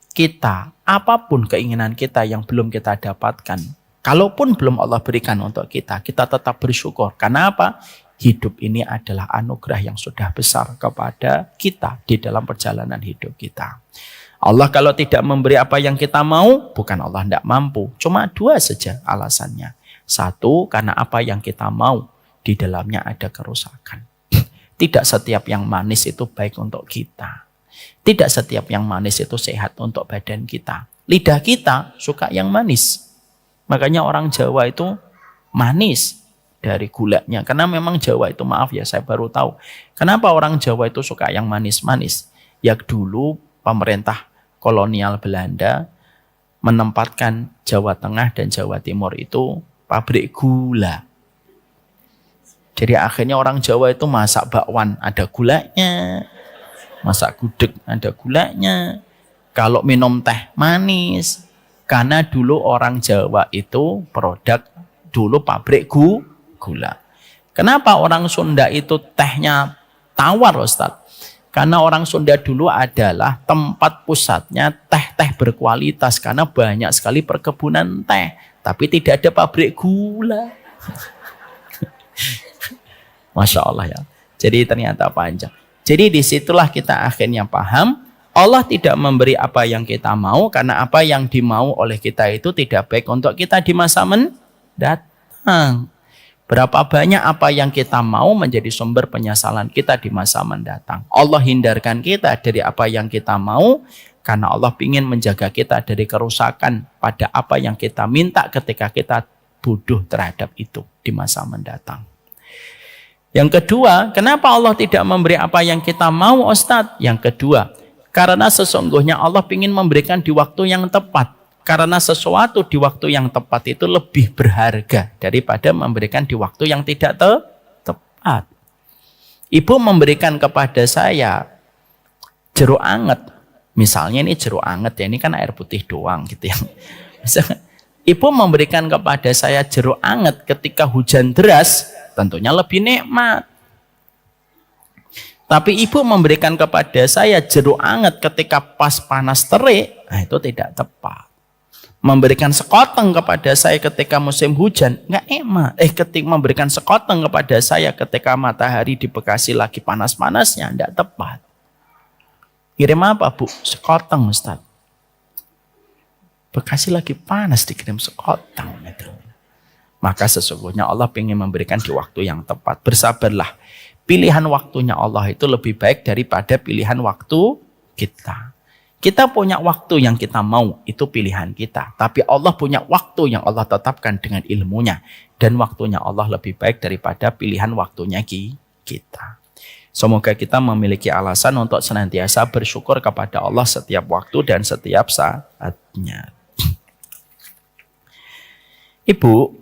Kita, apapun keinginan kita yang belum kita dapatkan, kalaupun belum Allah berikan untuk kita, kita tetap bersyukur. Karena apa? Hidup ini adalah anugerah yang sudah besar kepada kita di dalam perjalanan hidup kita. Allah kalau tidak memberi apa yang kita mau, bukan Allah tidak mampu. Cuma 2 saja alasannya. 1, karena apa yang kita mau, di dalamnya ada kerusakan. Tidak setiap yang manis itu baik untuk kita. Tidak setiap yang manis itu sehat untuk badan kita. Lidah kita suka yang manis. Makanya orang Jawa itu manis dari gulanya. Karena memang Jawa itu, maaf ya saya baru tahu. Kenapa orang Jawa itu suka yang manis-manis? Ya dulu pemerintah kolonial Belanda menempatkan Jawa Tengah dan Jawa Timur itu pabrik gula. Jadi akhirnya orang Jawa itu masak bakwan, ada gulanya. Masak gudeg ada gulanya. Kalau minum teh manis. Karena dulu orang Jawa itu dulu pabrik gula. Kenapa orang Sunda itu tehnya tawar, Ustaz? Karena orang Sunda dulu adalah tempat pusatnya teh-teh berkualitas. Karena banyak sekali perkebunan teh. Tapi tidak ada pabrik gula. Masya Allah ya. Jadi ternyata panjang. Jadi disitulah kita akhirnya paham. Allah tidak memberi apa yang kita mau. Karena apa yang dimau oleh kita itu tidak baik untuk kita di masa mendatang. Berapa banyak apa yang kita mau menjadi sumber penyesalan kita di masa mendatang. Allah hindarkan kita dari apa yang kita mau. Karena Allah ingin menjaga kita dari kerusakan pada apa yang kita minta ketika kita bodoh terhadap itu di masa mendatang. Yang kedua, kenapa Allah tidak memberi apa yang kita mau, Ustadz? Yang kedua, karena sesungguhnya Allah ingin memberikan di waktu yang tepat. Karena sesuatu di waktu yang tepat itu lebih berharga daripada memberikan di waktu yang tidak tepat. Ibu memberikan kepada saya jeruk anget. Misalnya ini jeruk anget ya, ini kan air putih doang gitu ya. Ibu memberikan kepada saya jeruk anget ketika hujan deras, tentunya lebih nikmat. Tapi ibu memberikan kepada saya jeruk anget ketika pas panas terik, nah itu tidak tepat. Memberikan sekoteng kepada saya ketika musim hujan, nggak nikmat. Ketika memberikan sekoteng kepada saya ketika matahari di Bekasi lagi panas-panasnya, nggak tepat. Kirim apa, Bu? Sekoteng, Ustaz. Bekasi lagi panas dikirim sekoteng. Gitu. Maka sesungguhnya Allah ingin memberikan di waktu yang tepat. Bersabarlah. Pilihan waktunya Allah itu lebih baik daripada pilihan waktu kita. Kita punya waktu yang kita mau, itu pilihan kita. Tapi Allah punya waktu yang Allah tetapkan dengan ilmunya. Dan waktunya Allah lebih baik daripada pilihan waktunya kita. Semoga kita memiliki alasan untuk senantiasa bersyukur kepada Allah setiap waktu dan setiap saatnya. Ibu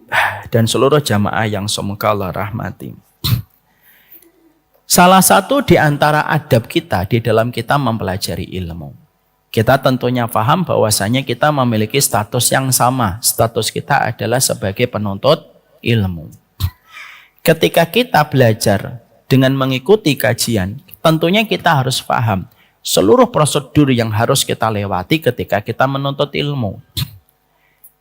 dan seluruh jamaah yang semoga Allah rahmati. Salah satu di antara adab kita di dalam kita mempelajari ilmu. Kita tentunya paham bahwasanya kita memiliki status yang sama. Status kita adalah sebagai penuntut ilmu. Ketika kita belajar dengan mengikuti kajian, tentunya kita harus paham seluruh prosedur yang harus kita lewati ketika kita menuntut ilmu.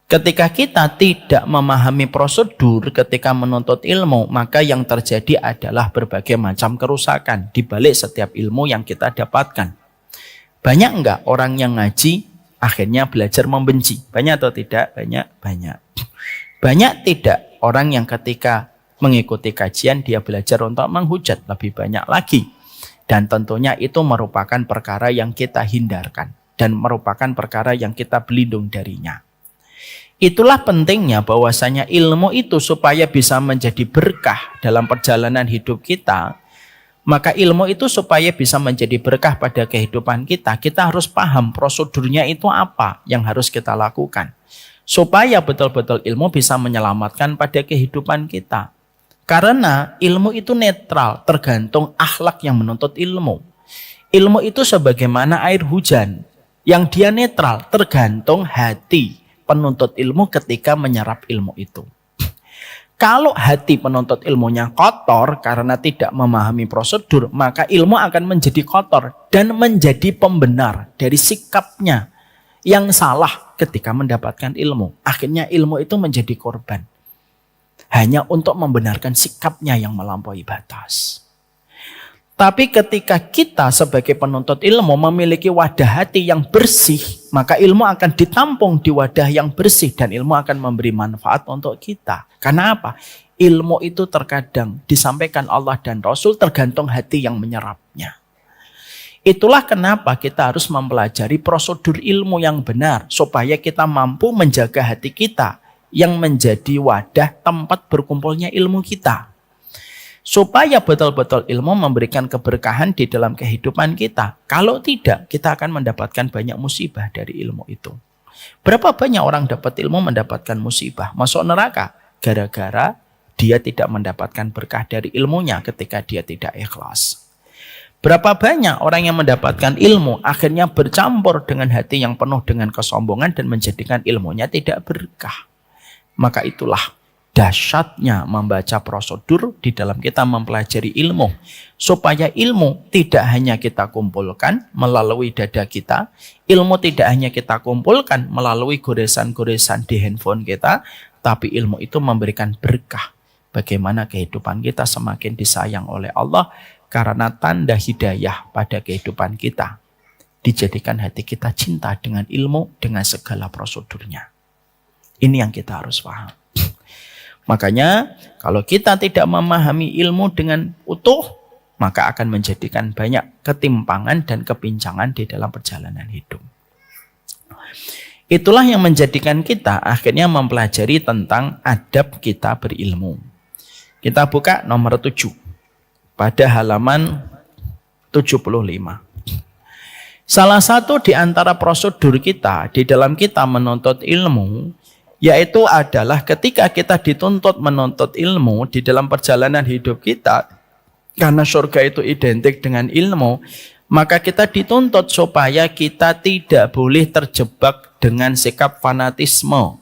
Ketika kita tidak memahami prosedur ketika menuntut ilmu, maka yang terjadi adalah berbagai macam kerusakan di balik setiap ilmu yang kita dapatkan. Banyak enggak orang yang ngaji akhirnya belajar membenci? Banyak atau tidak? Banyak. Banyak tidak orang yang ketika mengikuti kajian dia belajar untuk menghujat? Lebih banyak lagi. Dan tentunya itu merupakan perkara yang kita hindarkan. Dan merupakan perkara yang kita berlindung darinya. Itulah pentingnya bahwasanya ilmu itu supaya bisa menjadi berkah dalam perjalanan hidup kita. Maka ilmu itu supaya bisa menjadi berkah pada kehidupan kita, kita harus paham prosedurnya itu apa yang harus kita lakukan. Supaya betul-betul ilmu bisa menyelamatkan pada kehidupan kita. Karena ilmu itu netral, tergantung akhlak yang menuntut ilmu. Ilmu itu sebagaimana air hujan, yang dia netral, tergantung hati penuntut ilmu ketika menyerap ilmu itu. Kalau hati penuntut ilmunya kotor karena tidak memahami prosedur, maka ilmu akan menjadi kotor dan menjadi pembenar dari sikapnya yang salah ketika mendapatkan ilmu. Akhirnya ilmu itu menjadi korban. Hanya untuk membenarkan sikapnya yang melampaui batas. Tapi ketika kita sebagai penuntut ilmu memiliki wadah hati yang bersih, maka ilmu akan ditampung di wadah yang bersih dan ilmu akan memberi manfaat untuk kita. Karena apa? Ilmu itu terkadang disampaikan Allah dan Rasul tergantung hati yang menyerapnya. Itulah kenapa kita harus mempelajari prosedur ilmu yang benar supaya kita mampu menjaga hati kita yang menjadi wadah tempat berkumpulnya ilmu kita. Supaya betul-betul ilmu memberikan keberkahan di dalam kehidupan kita. Kalau tidak, kita akan mendapatkan banyak musibah dari ilmu itu. Berapa banyak orang dapat ilmu mendapatkan musibah, masuk neraka, gara-gara dia tidak mendapatkan berkah dari ilmunya ketika dia tidak ikhlas. Berapa banyak orang yang mendapatkan ilmu akhirnya bercampur dengan hati yang penuh dengan kesombongan dan menjadikan ilmunya tidak berkah. Maka itulah dahsyatnya membaca prosedur di dalam kita mempelajari ilmu. Supaya ilmu tidak hanya kita kumpulkan melalui dada kita, ilmu tidak hanya kita kumpulkan melalui goresan-goresan di handphone kita, tapi ilmu itu memberikan berkah. Bagaimana kehidupan kita semakin disayang oleh Allah, karena tanda hidayah pada kehidupan kita. Dijadikan hati kita cinta dengan ilmu, dengan segala prosedurnya. Ini yang kita harus paham. Makanya kalau kita tidak memahami ilmu dengan utuh, maka akan menjadikan banyak ketimpangan dan kepincangan di dalam perjalanan hidup. Itulah yang menjadikan kita akhirnya mempelajari tentang adab kita berilmu. Kita buka nomor 7. Pada halaman 75. Salah satu di antara prosedur kita di dalam kita menuntut ilmu, yaitu adalah ketika kita dituntut menuntut ilmu di dalam perjalanan hidup kita, karena surga itu identik dengan ilmu, maka kita dituntut supaya kita tidak boleh terjebak dengan sikap fanatisme.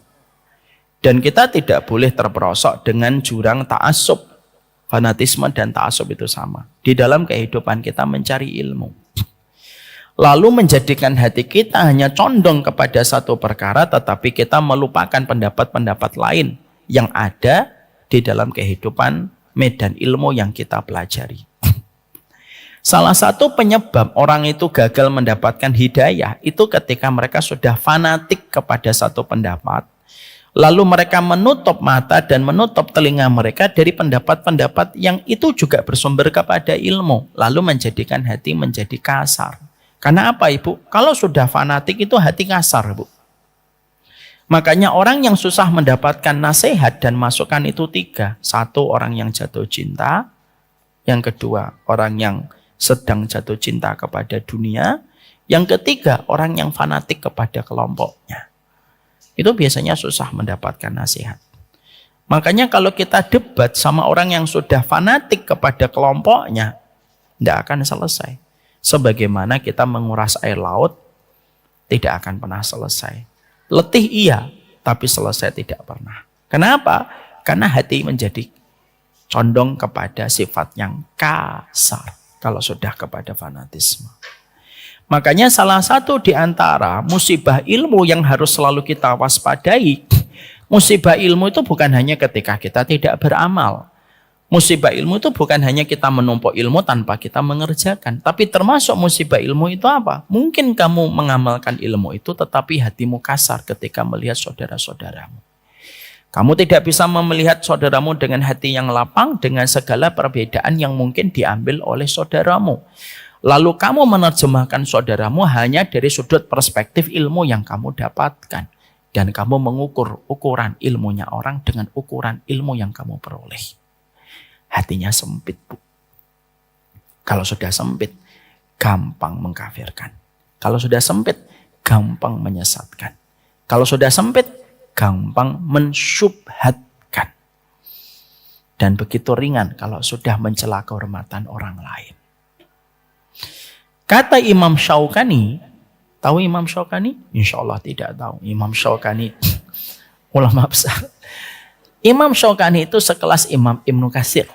Dan kita tidak boleh terperosok dengan jurang ta'assub. Fanatisme dan ta'assub itu sama. Di dalam kehidupan kita mencari ilmu. Lalu menjadikan hati kita hanya condong kepada satu perkara, tetapi kita melupakan pendapat-pendapat lain yang ada di dalam kehidupan medan ilmu yang kita pelajari. Salah satu penyebab orang itu gagal mendapatkan hidayah itu ketika mereka sudah fanatik kepada satu pendapat, lalu mereka menutup mata dan menutup telinga mereka dari pendapat-pendapat yang itu juga bersumber kepada ilmu. Lalu menjadikan hati menjadi kasar. Karena apa, Ibu? Kalau sudah fanatik itu hati kasar, Bu. Makanya orang yang susah mendapatkan nasihat dan masukan itu 3. 1, orang yang jatuh cinta. Yang kedua, orang yang sedang jatuh cinta kepada dunia. Yang ketiga, orang yang fanatik kepada kelompoknya. Itu biasanya susah mendapatkan nasihat. Makanya kalau kita debat sama orang yang sudah fanatik kepada kelompoknya, tidak akan selesai. Sebagaimana kita menguras air laut, tidak akan pernah selesai. Letih iya, tapi selesai tidak pernah. Kenapa? Karena hati menjadi condong kepada sifat yang kasar kalau sudah kepada fanatisme. Makanya salah satu di antara musibah ilmu yang harus selalu kita waspadai, musibah ilmu itu bukan hanya ketika kita tidak beramal. Musibah ilmu itu bukan hanya kita menumpuk ilmu tanpa kita mengerjakan. Tapi termasuk musibah ilmu itu apa? Mungkin kamu mengamalkan ilmu itu tetapi hatimu kasar ketika melihat saudara-saudaramu. Kamu tidak bisa melihat saudaramu dengan hati yang lapang dengan segala perbedaan yang mungkin diambil oleh saudaramu. Lalu kamu menerjemahkan saudaramu hanya dari sudut perspektif ilmu yang kamu dapatkan. Dan kamu mengukur ukuran ilmunya orang dengan ukuran ilmu yang kamu peroleh. Hatinya sempit, Bu. Kalau sudah sempit, gampang mengkafirkan. Kalau sudah sempit, gampang menyesatkan. Kalau sudah sempit, gampang mensyubhatkan. Dan begitu ringan kalau sudah mencela kehormatan orang lain. Kata Imam Syaukani, tahu Imam Syaukani? Insya Allah tidak tahu. Imam Syaukani, ulama besar. Imam Syaukani itu sekelas Imam Ibnu Katsir.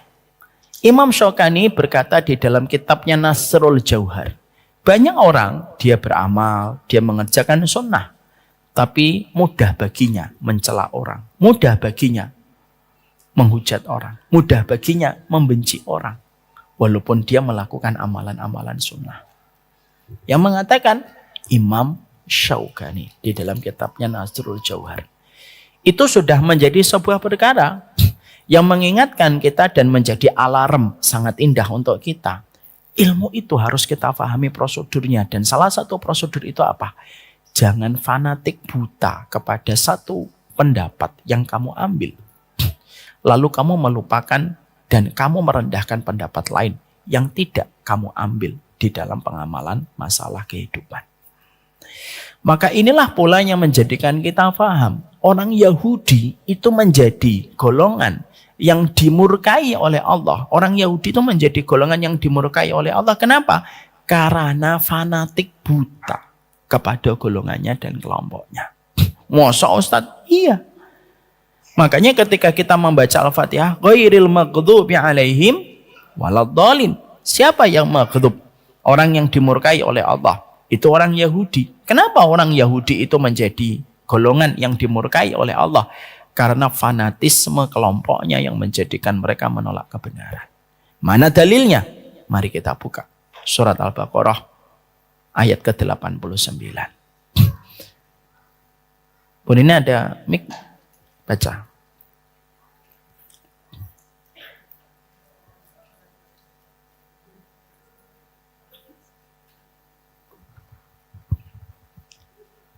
Imam Syaukani berkata di dalam kitabnya Nasrul Jauhar. Banyak orang, dia beramal, dia mengerjakan sunnah. Tapi mudah baginya mencela orang. Mudah baginya menghujat orang. Mudah baginya membenci orang. Walaupun dia melakukan amalan-amalan sunnah. Yang mengatakan Imam Syaukani di dalam kitabnya Nasrul Jauhar. Itu sudah menjadi sebuah perkara yang mengingatkan kita dan menjadi alarm sangat indah untuk kita. Ilmu itu harus kita pahami prosedurnya. Dan salah satu prosedur itu apa? Jangan fanatik buta kepada satu pendapat yang kamu ambil. Lalu kamu melupakan dan kamu merendahkan pendapat lain yang tidak kamu ambil di dalam pengamalan masalah kehidupan. Maka inilah pola yang menjadikan kita paham. Orang Yahudi itu menjadi golongan yang dimurkai oleh Allah. Orang Yahudi itu menjadi golongan yang dimurkai oleh Allah. Kenapa? Karena fanatik buta kepada golongannya dan kelompoknya. Masa Ustaz? Iya. Makanya ketika kita membaca Al-Fatihah, ghairil maghdubi alaihim waladhdallin. Siapa yang maghdub? Orang yang dimurkai oleh Allah. Itu orang Yahudi. Kenapa orang Yahudi itu menjadi golongan yang dimurkai oleh Allah? Karena fanatisme kelompoknya yang menjadikan mereka menolak kebenaran. Mana dalilnya? Mari kita buka. Surat Al-Baqarah ayat ke-89. Pun ini ada mic. Baca.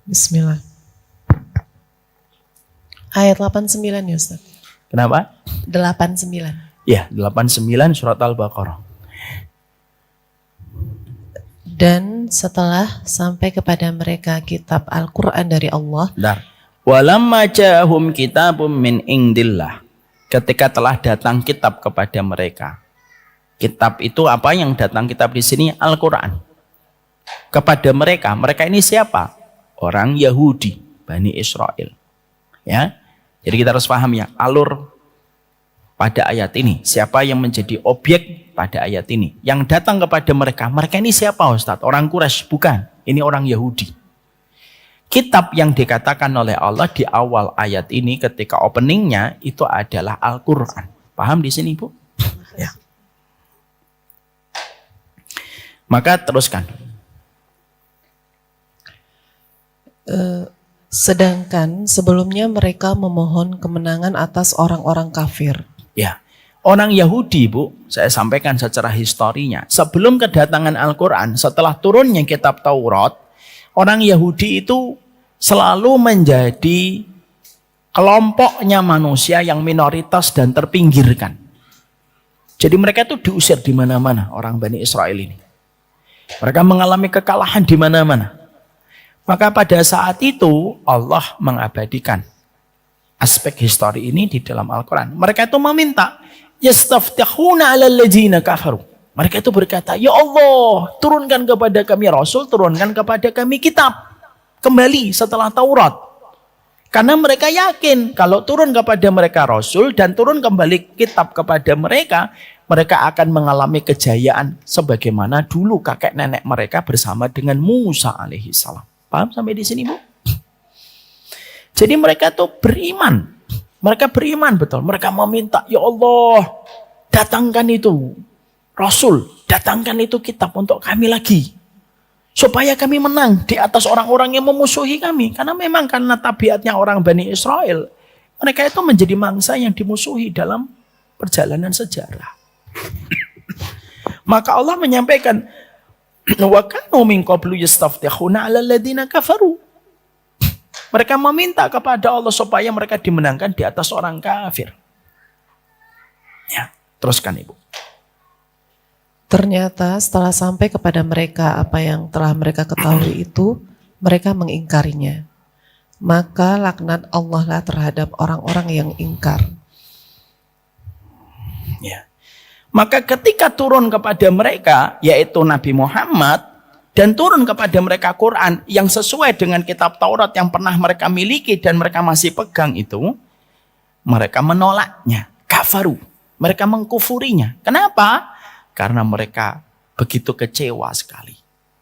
Bismillah. Ayat 89 ya Ustaz. Kenapa? 89. Ya, 89 surat Al-Baqarah. Dan setelah sampai kepada mereka kitab Al-Quran dari Allah. Bentar. Walamma ja'ahum kitabum min indillah. Ketika telah datang kitab kepada mereka. Kitab itu apa yang datang kitab di sini? Al-Quran. Kepada mereka. Mereka ini siapa? Orang Yahudi, Bani Israel. Ya. Jadi kita harus paham ya, alur pada ayat ini. Siapa yang menjadi objek pada ayat ini? Yang datang kepada mereka. Mereka ini siapa Ustaz? Orang Quraisy? Bukan. Ini orang Yahudi. Kitab yang dikatakan oleh Allah di awal ayat ini ketika openingnya itu adalah Al-Quran. Paham di sini Bu? Ya. Maka teruskan. Sedangkan sebelumnya mereka memohon kemenangan atas orang-orang kafir. Ya, orang Yahudi Bu, saya sampaikan secara historinya. Sebelum kedatangan Al-Quran, setelah turunnya kitab Taurat, orang Yahudi itu selalu menjadi kelompoknya manusia yang minoritas dan terpinggirkan. Jadi mereka itu diusir di mana-mana, orang Bani Israel ini. Mereka mengalami kekalahan di mana-mana. Maka pada saat itu Allah mengabadikan aspek histori ini di dalam Al-Quran. Mereka itu meminta, yastaftihuna 'alal ladzina kafaru. Mereka itu berkata, ya Allah, turunkan kepada kami Rasul, turunkan kepada kami kitab. Kembali setelah Taurat. Karena mereka yakin kalau turun kepada mereka Rasul dan turun kembali kitab kepada mereka, mereka akan mengalami kejayaan sebagaimana dulu kakek nenek mereka bersama dengan Musa alaihissalam. Paham sampai di sini Bu? Jadi mereka tuh beriman. Mereka beriman betul. Mereka meminta, ya Allah, datangkan itu Rasul, datangkan itu kitab untuk kami lagi. Supaya kami menang di atas orang-orang yang memusuhi kami. Karena memang karena tabiatnya orang Bani Israel, mereka itu menjadi mangsa yang dimusuhi dalam perjalanan sejarah. Maka Allah menyampaikan, wa kanu min qablu yastaftihuna 'alal ladzina kafaru. Mereka meminta kepada Allah supaya mereka dimenangkan di atas orang kafir. Ya, teruskan Ibu. Ternyata setelah sampai kepada mereka apa yang telah mereka ketahui itu, mereka mengingkarinya. Maka laknat Allah lah terhadap orang-orang yang ingkar. Ya. Maka ketika turun kepada mereka, yaitu Nabi Muhammad, dan turun kepada mereka Quran yang sesuai dengan kitab Taurat yang pernah mereka miliki dan mereka masih pegang itu, mereka menolaknya, kafaru. Mereka mengkufurinya. Kenapa? Karena mereka begitu kecewa sekali.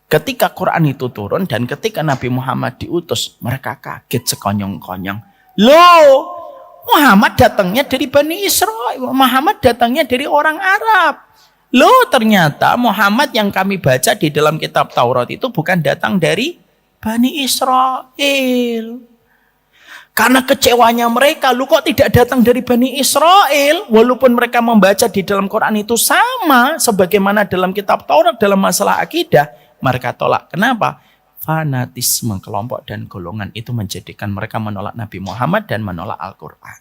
Ketika Quran itu turun dan ketika Nabi Muhammad diutus, mereka kaget sekonyong-konyong. Loh, Muhammad datangnya dari Bani Israel. Muhammad datangnya dari orang Arab. Loh, ternyata Muhammad yang kami baca di dalam kitab Taurat itu bukan datang dari Bani Israel. Karena kecewanya mereka, lu kok tidak datang dari Bani Israel? Walaupun mereka membaca di dalam Quran itu sama, sebagaimana dalam kitab Taurat dalam masalah akidah, mereka tolak. Kenapa? Fanatisme kelompok dan golongan itu menjadikan mereka menolak Nabi Muhammad dan menolak Al-Quran.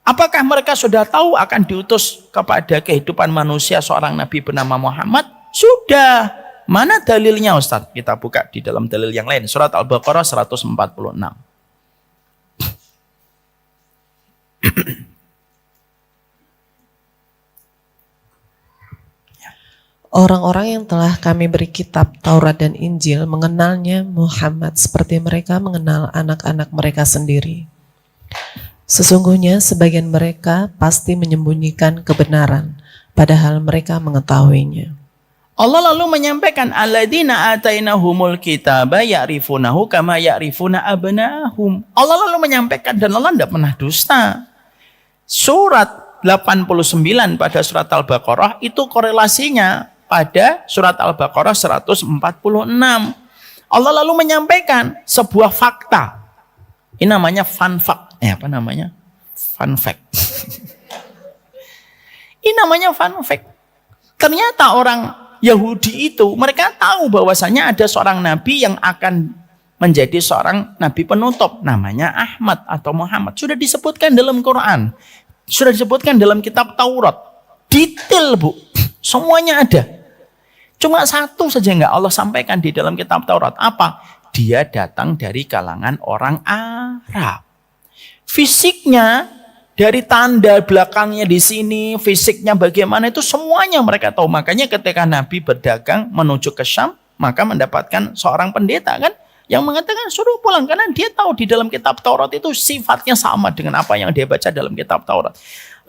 Apakah mereka sudah tahu akan diutus kepada kehidupan manusia seorang Nabi bernama Muhammad? Sudah. Mana dalilnya Ustaz? Kita buka di dalam dalil yang lain. Surat Al-Baqarah 146. Orang-orang yang telah kami beri kitab Taurat dan Injil mengenalnya Muhammad seperti mereka mengenal anak-anak mereka sendiri. Sesungguhnya sebagian mereka pasti menyembunyikan kebenaran, padahal mereka mengetahuinya. Allah lalu menyampaikan alladzina atainahumul kitaba ya'rifunahu kama ya'rifuna abna'ahum. Allah lalu menyampaikan dan Allah tidak pernah dusta. Surat 89 pada surat Al-Baqarah itu korelasinya pada surat Al-Baqarah 146. Allah lalu menyampaikan sebuah fakta. Ini namanya fun fact. Apa namanya? Fun fact. Ini namanya fun fact. Ternyata orang Yahudi itu mereka tahu bahwasanya ada seorang nabi yang akan menjadi seorang nabi penutup. Namanya Ahmad atau Muhammad. Sudah disebutkan dalam Quran. Sudah disebutkan dalam kitab Taurat. Detail, Bu. Semuanya ada. Cuma satu saja enggak Allah sampaikan di dalam kitab Taurat. Apa? Dia datang dari kalangan orang Arab. Fisiknya, dari tanda belakangnya di sini, fisiknya bagaimana itu semuanya mereka tahu. Makanya ketika Nabi berdagang menuju ke Syam, maka mendapatkan seorang pendeta kan yang mengatakan suruh pulang karena dia tahu di dalam kitab Taurat itu sifatnya sama dengan apa yang dia baca dalam kitab Taurat.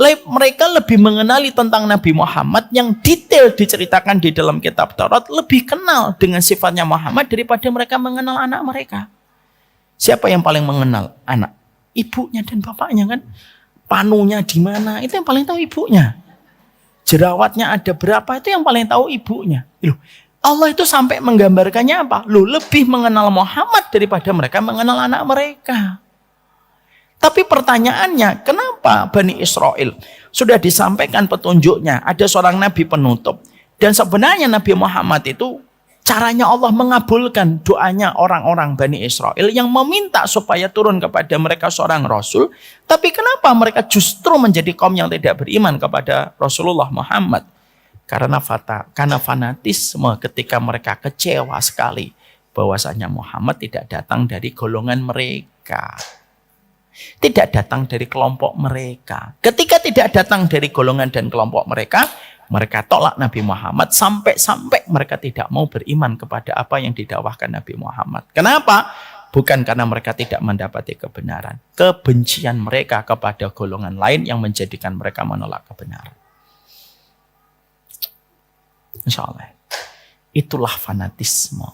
Mereka lebih mengenali tentang Nabi Muhammad yang detail diceritakan di dalam kitab Taurat, lebih kenal dengan sifatnya Muhammad daripada mereka mengenal anak mereka. Siapa yang paling mengenal anak? Ibunya dan bapaknya kan. Panunya di mana? Itu yang paling tahu ibunya. Jerawatnya ada berapa? Itu yang paling tahu ibunya. Loh, Allah itu sampai menggambarkannya apa? Loh, lebih mengenal Muhammad daripada mereka mengenal anak mereka. Tapi pertanyaannya, kenapa Bani Israel sudah disampaikan petunjuknya? Ada seorang nabi penutup. Dan sebenarnya Nabi Muhammad itu caranya Allah mengabulkan doanya orang-orang Bani Israel yang meminta supaya turun kepada mereka seorang Rasul. Tapi kenapa mereka justru menjadi kaum yang tidak beriman kepada Rasulullah Muhammad? Karena fanatisme ketika mereka kecewa sekali bahwasanya Muhammad tidak datang dari golongan mereka. Tidak datang dari kelompok mereka. Ketika tidak datang dari golongan dan kelompok mereka, mereka tolak Nabi Muhammad sampai-sampai mereka tidak mau beriman kepada apa yang didakwahkan Nabi Muhammad. Kenapa? Bukan karena mereka tidak mendapati kebenaran. Kebencian mereka kepada golongan lain yang menjadikan mereka menolak kebenaran. Insya Allah. Itulah fanatisme.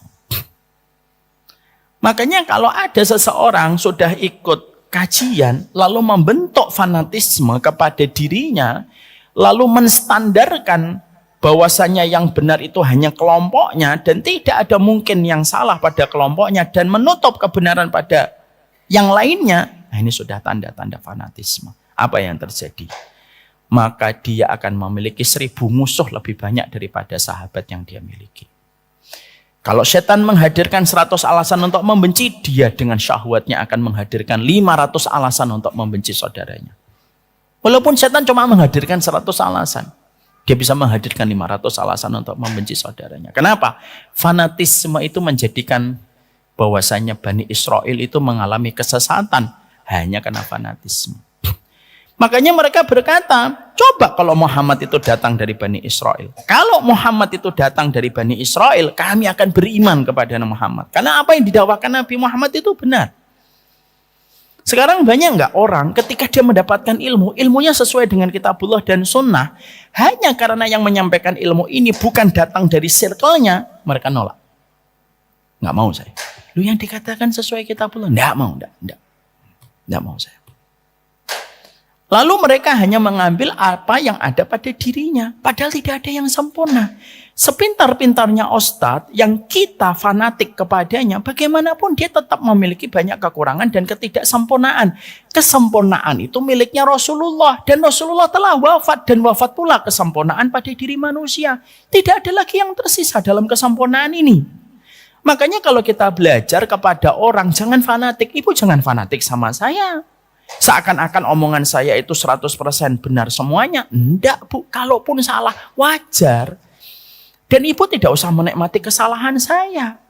Makanya kalau ada seseorang sudah ikut kajian lalu membentuk fanatisme kepada dirinya, lalu menstandarkan bahwasanya yang benar itu hanya kelompoknya dan tidak ada mungkin yang salah pada kelompoknya dan menutup kebenaran pada yang lainnya, nah ini sudah tanda-tanda fanatisme. Apa yang terjadi? Maka dia akan memiliki 1000 musuh lebih banyak daripada sahabat yang dia miliki. Kalau setan menghadirkan 100 alasan untuk membenci, dia dengan syahwatnya akan menghadirkan 500 alasan untuk membenci saudaranya. Walaupun setan cuma menghadirkan 100 alasan, dia bisa menghadirkan 500 alasan untuk membenci saudaranya. Kenapa? Fanatisme itu menjadikan bahwasanya Bani Israel itu mengalami kesesatan hanya karena fanatisme. Makanya mereka berkata, coba kalau Muhammad itu datang dari Bani Israel. Kalau Muhammad itu datang dari Bani Israel, kami akan beriman kepada Muhammad. Karena apa yang didakwakan Nabi Muhammad itu benar. Sekarang banyak nggak orang ketika dia mendapatkan ilmu, ilmunya sesuai dengan kitabullah dan sunnah, hanya karena yang menyampaikan ilmu ini bukan datang dari circle-nya, mereka nolak. Nggak mau saya. Lu yang dikatakan sesuai kitabullah, nggak mau, nggak mau saya. Lalu mereka hanya mengambil apa yang ada pada dirinya. Padahal tidak ada yang sempurna. Sepintar-pintarnya Ustadz yang kita fanatik kepadanya, bagaimanapun dia tetap memiliki banyak kekurangan dan ketidaksempurnaan. Kesempurnaan itu miliknya Rasulullah. Dan Rasulullah telah wafat. Dan wafat pula kesempurnaan pada diri manusia. Tidak ada lagi yang tersisa dalam kesempurnaan ini. Makanya kalau kita belajar kepada orang, jangan fanatik. Ibu jangan fanatik sama saya. Seakan-akan omongan saya itu 100% benar semuanya. Enggak, Bu. Kalaupun salah, wajar. Dan ibu tidak usah menikmati kesalahan saya.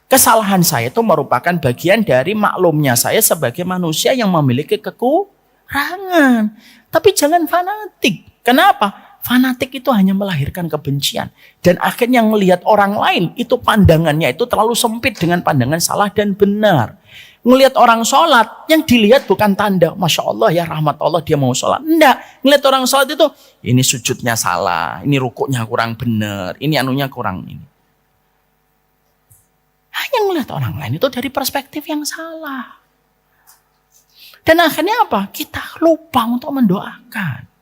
Kesalahan saya itu merupakan bagian dari maklumnya saya sebagai manusia yang memiliki kekurangan. Tapi jangan fanatik. Kenapa? Fanatik itu hanya melahirkan kebencian. Dan akhirnya melihat orang lain, itu pandangannya itu terlalu sempit dengan pandangan salah dan benar. Ngelihat orang sholat, yang dilihat bukan tanda, Masya Allah ya rahmat Allah dia mau sholat. Enggak, ngelihat orang sholat itu, ini sujudnya salah, ini rukuknya kurang benar, ini anunya kurang ini. Hanya ngelihat orang lain itu dari perspektif yang salah. Dan akhirnya apa? Kita lupa untuk mendoakan.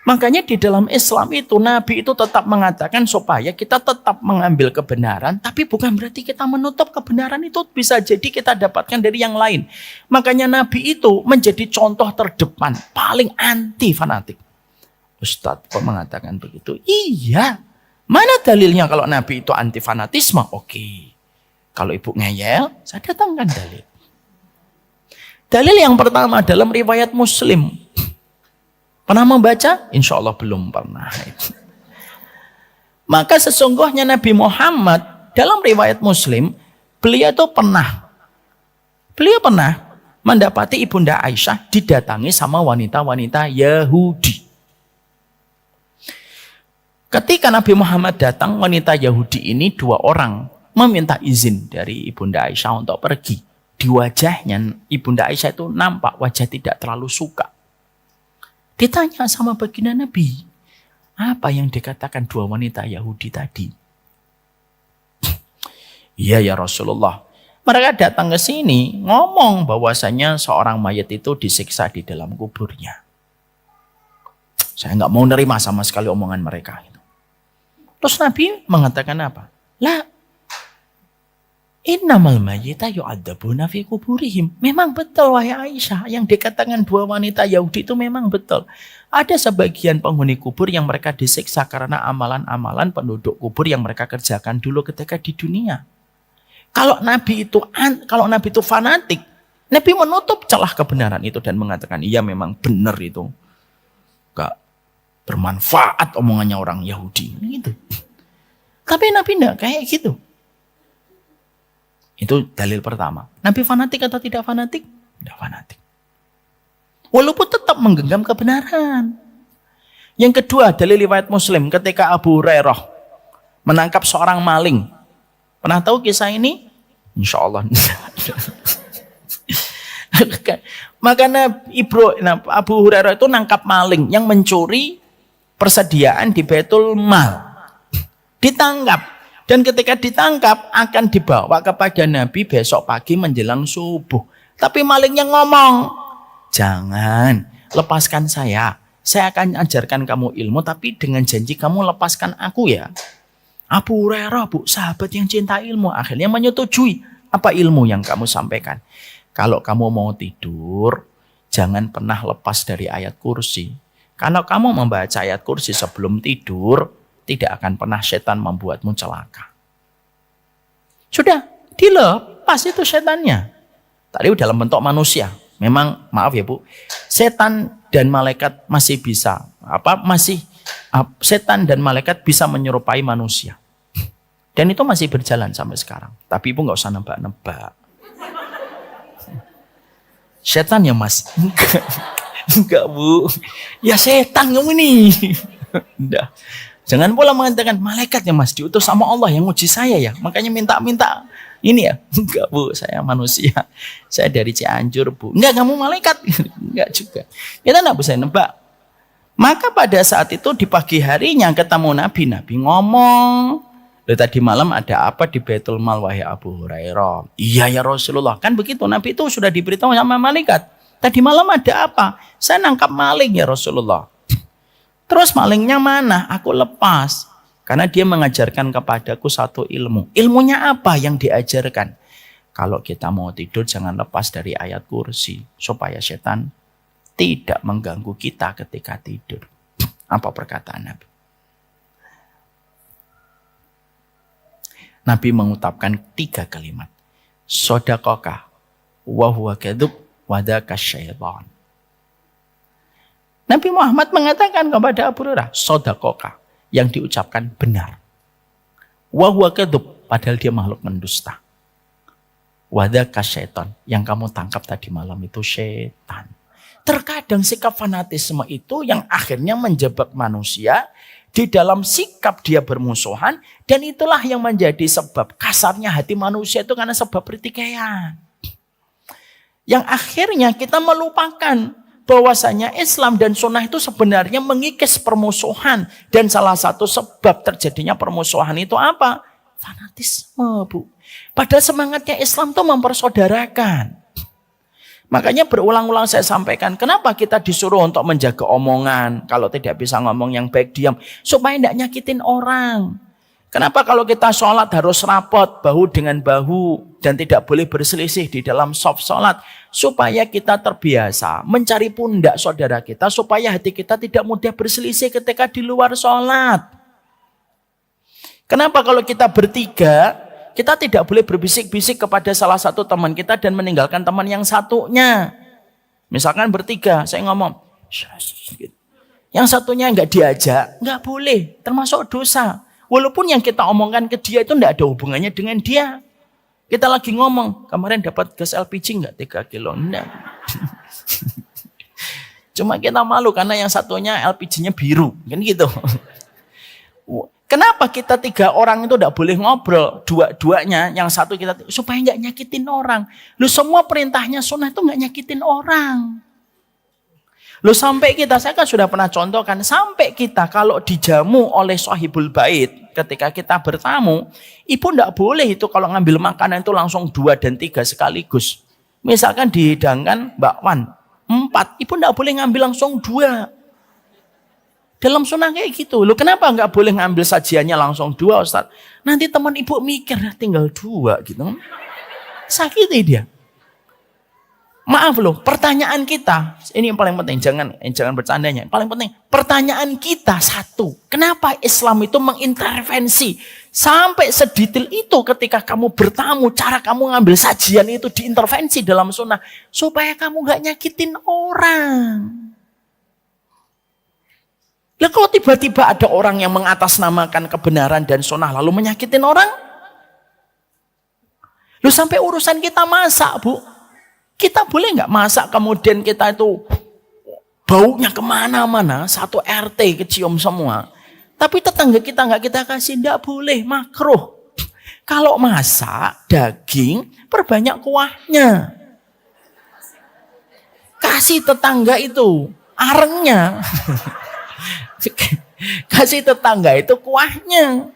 Makanya di dalam Islam itu, Nabi itu tetap mengatakan supaya kita tetap mengambil kebenaran, tapi bukan berarti kita menutup kebenaran itu bisa jadi kita dapatkan dari yang lain. Makanya Nabi itu menjadi contoh terdepan, paling anti fanatik. Ustadz kok mengatakan begitu? Iya. Mana dalilnya kalau Nabi itu anti fanatisme? Oke. Kalau ibu ngeyel, saya datangkan dalil. Dalil yang pertama dalam riwayat Muslim. Pernah membaca? Insya Allah belum pernah. Maka sesungguhnya Nabi Muhammad dalam riwayat Muslim, beliau pernah mendapati Ibunda Aisyah didatangi sama wanita-wanita Yahudi. Ketika Nabi Muhammad datang, wanita Yahudi ini 2 orang meminta izin dari Ibunda Aisyah untuk pergi. Di wajahnya Ibunda Aisyah itu nampak wajah tidak terlalu suka. Ditanya sama baginda Nabi, apa yang dikatakan 2 wanita Yahudi tadi? Iya ya Rasulullah. Mereka datang ke sini ngomong bahwasanya seorang mayat itu disiksa di dalam kuburnya. Saya nggak mau nerima sama sekali omongan mereka. Terus Nabi mengatakan apa? Lah, innamal mayyita yu'adzabuna fi kuburihim. Memang betul wahai Aisyah, yang dikatakan 2 wanita Yahudi itu memang betul. Ada sebagian penghuni kubur yang mereka disiksa karena amalan-amalan penduduk kubur yang mereka kerjakan dulu ketika di dunia. Kalau Nabi itu fanatik, Nabi menutup celah kebenaran itu dan mengatakan, iya memang benar itu. Gak bermanfaat omongannya orang Yahudi. Gitu. Tapi Nabi enggak kayak gitu. Itu dalil pertama. Nabi fanatik atau tidak fanatik? Tidak fanatik. Walaupun tetap menggenggam kebenaran. Yang kedua, dalil riwayat Muslim ketika Abu Hurairah menangkap seorang maling. Pernah tahu kisah ini? Insya Allah. Maka Abu Hurairah itu nangkap maling yang mencuri persediaan di Baitul Mal. Ditangkap. Dan ketika ditangkap akan dibawa kepada Nabi besok pagi menjelang subuh. Tapi malingnya ngomong, jangan lepaskan saya. Saya akan ajarkan kamu ilmu tapi dengan janji kamu lepaskan aku ya. Abu Hurairah, sahabat yang cinta ilmu, akhirnya menyetujui apa ilmu yang kamu sampaikan. Kalau kamu mau tidur, jangan pernah lepas dari ayat kursi. Kalau kamu membaca ayat kursi sebelum tidur, tidak akan pernah setan membuatmu celaka. Sudah, dilepas itu setannya. Tadi dalam bentuk manusia. Memang, maaf ya Bu, setan dan malaikat masih bisa. Setan dan malaikat bisa menyerupai manusia. Dan itu masih berjalan sampai sekarang. Tapi Ibu nggak usah nebak-nebak. Setan ya Mas? Enggak Bu. Ya setan kamu nih. Udah. Jangan pula mengatakan malaikat ya Mas, diutus sama Allah yang uji saya ya. Makanya minta-minta ini ya. Enggak Bu, saya manusia. Saya dari Cianjur Bu. Enggak, kamu malaikat. Enggak juga. Kita enggak bisa nebak. Maka pada saat itu di pagi harinya ketemu Nabi. Nabi ngomong. Loh, tadi malam ada apa di Baitul Mal wahai Abu Hurairah? Iya ya Rasulullah. Kan begitu, Nabi itu sudah diberitahu sama malaikat. Tadi malam ada apa? Saya nangkap maling ya Rasulullah. Terus malingnya mana? Aku lepas. Karena dia mengajarkan kepadaku satu ilmu. Ilmunya apa yang diajarkan? Kalau kita mau tidur jangan lepas dari ayat kursi. Supaya setan tidak mengganggu kita ketika tidur. Apa perkataan Nabi? Nabi mengucapkan 3 kalimat. Sodaqaka wa huwa kadzub wa dzaka syaitan. Nabi Muhammad mengatakan kepada Abu Hurairah, sodaqaka, yang diucapkan benar. Wa huwa kadzub, padahal dia makhluk mendusta. Wa dzaka syaitan, yang kamu tangkap tadi malam itu setan. Terkadang sikap fanatisme itu yang akhirnya menjebak manusia di dalam sikap dia bermusuhan, dan itulah yang menjadi sebab kasarnya hati manusia itu karena sebab pertikaian. Yang akhirnya kita melupakan bahwasanya Islam dan Sunnah itu sebenarnya mengikis permusuhan, dan salah satu sebab terjadinya permusuhan itu apa? Fanatisme, Bu. Padahal semangatnya Islam itu mempersaudarakan. Makanya berulang-ulang saya sampaikan, kenapa kita disuruh untuk menjaga omongan, kalau tidak bisa ngomong yang baik diam, supaya tidak nyakitin orang. Kenapa kalau kita sholat harus rapot, bahu dengan bahu, dan tidak boleh berselisih di dalam shaf sholat, supaya kita terbiasa mencari pundak saudara kita, supaya hati kita tidak mudah berselisih ketika di luar sholat. Kenapa kalau kita bertiga, kita tidak boleh berbisik-bisik kepada salah satu teman kita dan meninggalkan teman yang satunya. Misalkan bertiga, saya ngomong, yang satunya nggak diajak, nggak boleh, termasuk dosa. Walaupun yang kita omongkan ke dia itu nggak ada hubungannya dengan dia. Kita lagi ngomong, kemarin dapat gas LPG nggak 3 kilo? Enggak. Cuma kita malu karena yang satunya LPG-nya biru, kan gitu. Kenapa kita 3 orang itu tidak boleh ngobrol, dua-duanya, yang satu kita, supaya nggak nyakitin orang. Lu semua perintahnya sunnah itu nggak nyakitin orang. Lu sampai kita, saya kan sudah pernah contohkan, sampai kita kalau dijamu oleh sahibul bait, ketika kita bertamu, ibu tidak boleh itu kalau ngambil makanan itu langsung 2 dan 3 sekaligus. Misalkan dihidangkan bakwan 4, ibu tidak boleh ngambil langsung 2. Dalam sunnah kayak gitu. Loh kenapa nggak boleh ngambil sajiannya langsung 2, Ustaz? Nanti teman ibu mikir tinggal 2 gitu. Sakiti dia. Maaf loh, pertanyaan kita, ini yang paling penting, jangan bercandanya. Paling penting, pertanyaan kita satu. Kenapa Islam itu mengintervensi sampai sedetail itu ketika kamu bertamu, cara kamu ngambil sajian itu diintervensi dalam sunnah supaya kamu nggak nyakitin orang. Lah kalau tiba-tiba ada orang yang mengatasnamakan kebenaran dan sunnah lalu menyakitin orang? Lu sampai urusan kita masak, Bu. Kita boleh nggak masak kemudian kita itu baunya kemana-mana, satu RT kecium semua. Tapi tetangga kita nggak kita kasih, nggak boleh, makruh. Kalau masak daging, perbanyak kuahnya. Kasih tetangga itu arengnya. Kasih tetangga itu kuahnya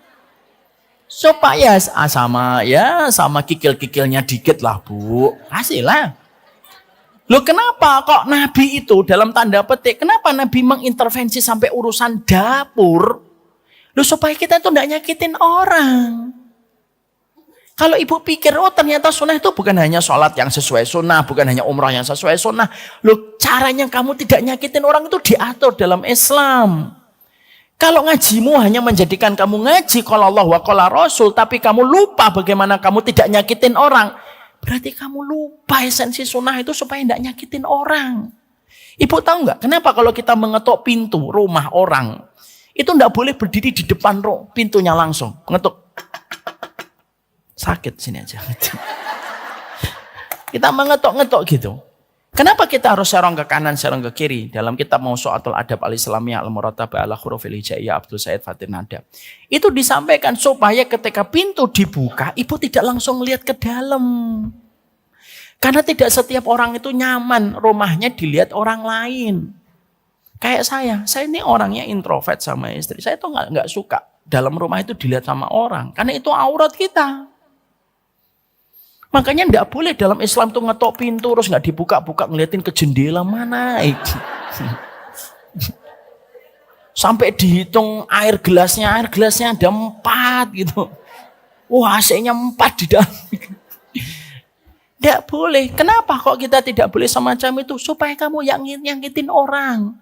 supaya sama kikil-kikilnya dikit lah, Bu, kasihlah. Loh kenapa kok Nabi itu dalam tanda petik, kenapa Nabi mengintervensi sampai urusan dapur? Loh supaya kita itu tidak nyakitin orang. Kalau ibu pikir, oh ternyata sunnah itu bukan hanya sholat yang sesuai sunnah, bukan hanya umrah yang sesuai sunnah. Loh caranya kamu tidak nyakitin orang itu diatur dalam Islam. Kalau ngajimu hanya menjadikan kamu ngaji qala Allah wa qala Rasul, tapi kamu lupa bagaimana kamu tidak nyakitin orang, berarti kamu lupa esensi sunnah itu supaya tidak nyakitin orang. Ibu tahu nggak kenapa kalau kita mengetuk pintu rumah orang, itu tidak boleh berdiri di depan pintunya langsung, mengetuk. Sakit sini aja. Kita mengetok-ngetok gitu. Kenapa kita harus serong ke kanan, serong ke kiri? Dalam kitab Mawsu'atul Adab al-Islamiyah al-Murattabah ala hurufil hijaiyah Abdul Said Fatir Nada. Itu disampaikan supaya ketika pintu dibuka, ibu tidak langsung lihat ke dalam. Karena tidak setiap orang itu nyaman rumahnya dilihat orang lain. Kayak saya ini orangnya introvert sama istri. Saya tuh nggak suka dalam rumah itu dilihat sama orang. Karena itu aurat kita. Makanya tidak boleh dalam Islam tuh ngetok pintu terus nggak dibuka-buka ngeliatin ke jendela mana. Sampai dihitung air gelasnya ada 4 gitu. Wah AC-nya 4 di dalam. Tidak boleh. Kenapa kok kita tidak boleh semacam itu? Supaya kamu yang nyakitin orang.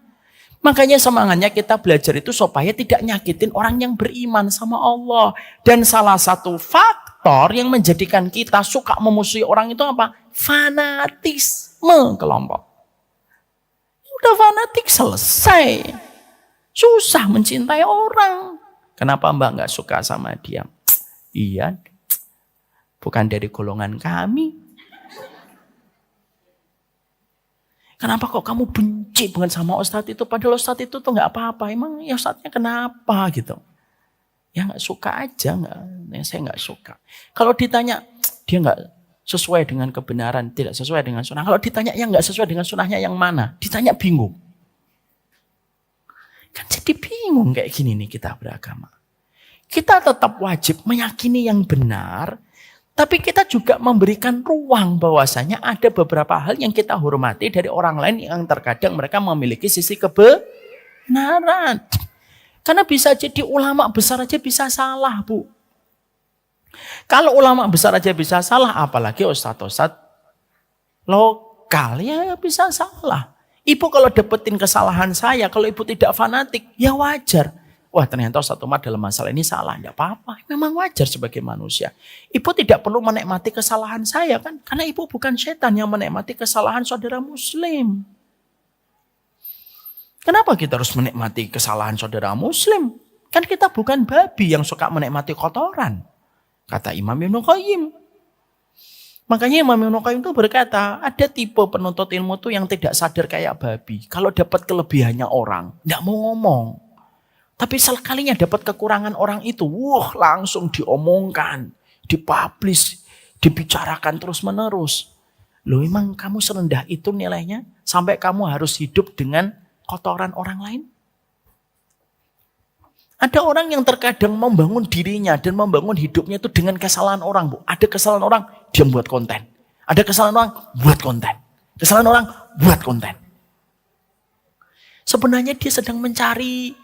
Makanya semangatnya kita belajar itu supaya tidak nyakitin orang yang beriman sama Allah. Dan salah satu faktor yang menjadikan kita suka memusuhi orang itu apa? Fanatisme kelompok. Udah fanatik selesai. Susah mencintai orang. Kenapa Mbak nggak suka sama dia? Iya, bukan dari golongan kami. Kenapa kok kamu benci banget sama ustadz itu? Padahal ustadz itu tuh nggak apa-apa. Emang ya ustadznya kenapa gitu? Ya nggak suka aja, saya nggak suka. Kalau ditanya dia nggak sesuai dengan kebenaran, tidak sesuai dengan sunnah. Kalau ditanya yang nggak sesuai dengan sunnahnya yang mana? Ditanya bingung. Kan jadi bingung kayak gini nih kita beragama. Kita tetap wajib meyakini yang benar, tapi kita juga memberikan ruang bahwasanya ada beberapa hal yang kita hormati dari orang lain yang terkadang mereka memiliki sisi kebenaran. Karena bisa jadi ulama besar aja bisa salah, Bu. Kalau ulama besar aja bisa salah, apalagi ustadz-ustadz lokal ya bisa salah. Ibu kalau dapetin kesalahan saya, kalau ibu tidak fanatik, ya wajar. Wah ternyata Ustadz Umar dalam masalah ini salah, tidak apa-apa. Memang wajar sebagai manusia. Ibu tidak perlu menikmati kesalahan saya kan, karena ibu bukan setan yang menikmati kesalahan saudara muslim. Kenapa kita harus menikmati kesalahan saudara muslim? Kan kita bukan babi yang suka menikmati kotoran. Kata Imam Ibnu Qayyim. Makanya Imam Ibnu Qayyim itu berkata, ada tipe penuntut ilmu itu yang tidak sadar kayak babi. Kalau dapat kelebihannya orang, tidak mau ngomong. Tapi sekalinya dapat kekurangan orang itu, langsung diomongkan, dipublish, dibicarakan terus menerus. Loh emang kamu serendah itu nilainya sampai kamu harus hidup dengan kotoran orang lain? Ada orang yang terkadang membangun dirinya dan membangun hidupnya itu dengan kesalahan orang, Bu. Ada kesalahan orang, dia buat konten. Ada kesalahan orang, buat konten. Kesalahan orang, buat konten. Sebenarnya dia sedang mencari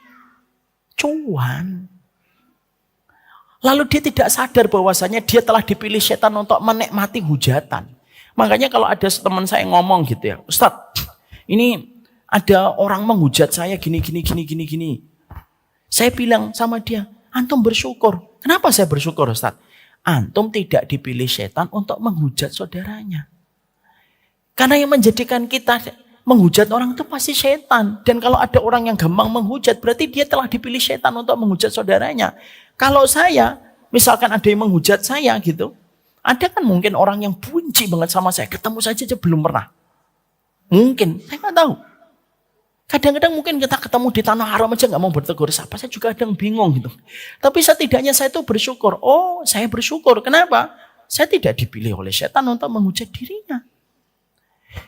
cuan. Lalu dia tidak sadar bahwasanya dia telah dipilih setan untuk menikmati hujatan. Makanya kalau ada teman saya ngomong gitu ya, Ustadz, ini ada orang menghujat saya gini. Saya bilang sama dia, antum bersyukur. Kenapa saya bersyukur Ustadz? Antum tidak dipilih setan untuk menghujat saudaranya. Karena yang menjadikan kita menghujat orang itu pasti setan. Dan kalau ada orang yang gampang menghujat, berarti dia telah dipilih setan untuk menghujat saudaranya. Kalau saya, misalkan ada yang menghujat saya gitu, ada kan mungkin orang yang benci banget sama saya, ketemu saja belum pernah. Mungkin, saya nggak tahu. Kadang-kadang mungkin kita ketemu di tanah haram aja nggak mau bertegur sapa, saya juga kadang bingung gitu. Tapi setidaknya saya itu bersyukur. Oh, saya bersyukur. Kenapa? Saya tidak dipilih oleh setan untuk menghujat dirinya.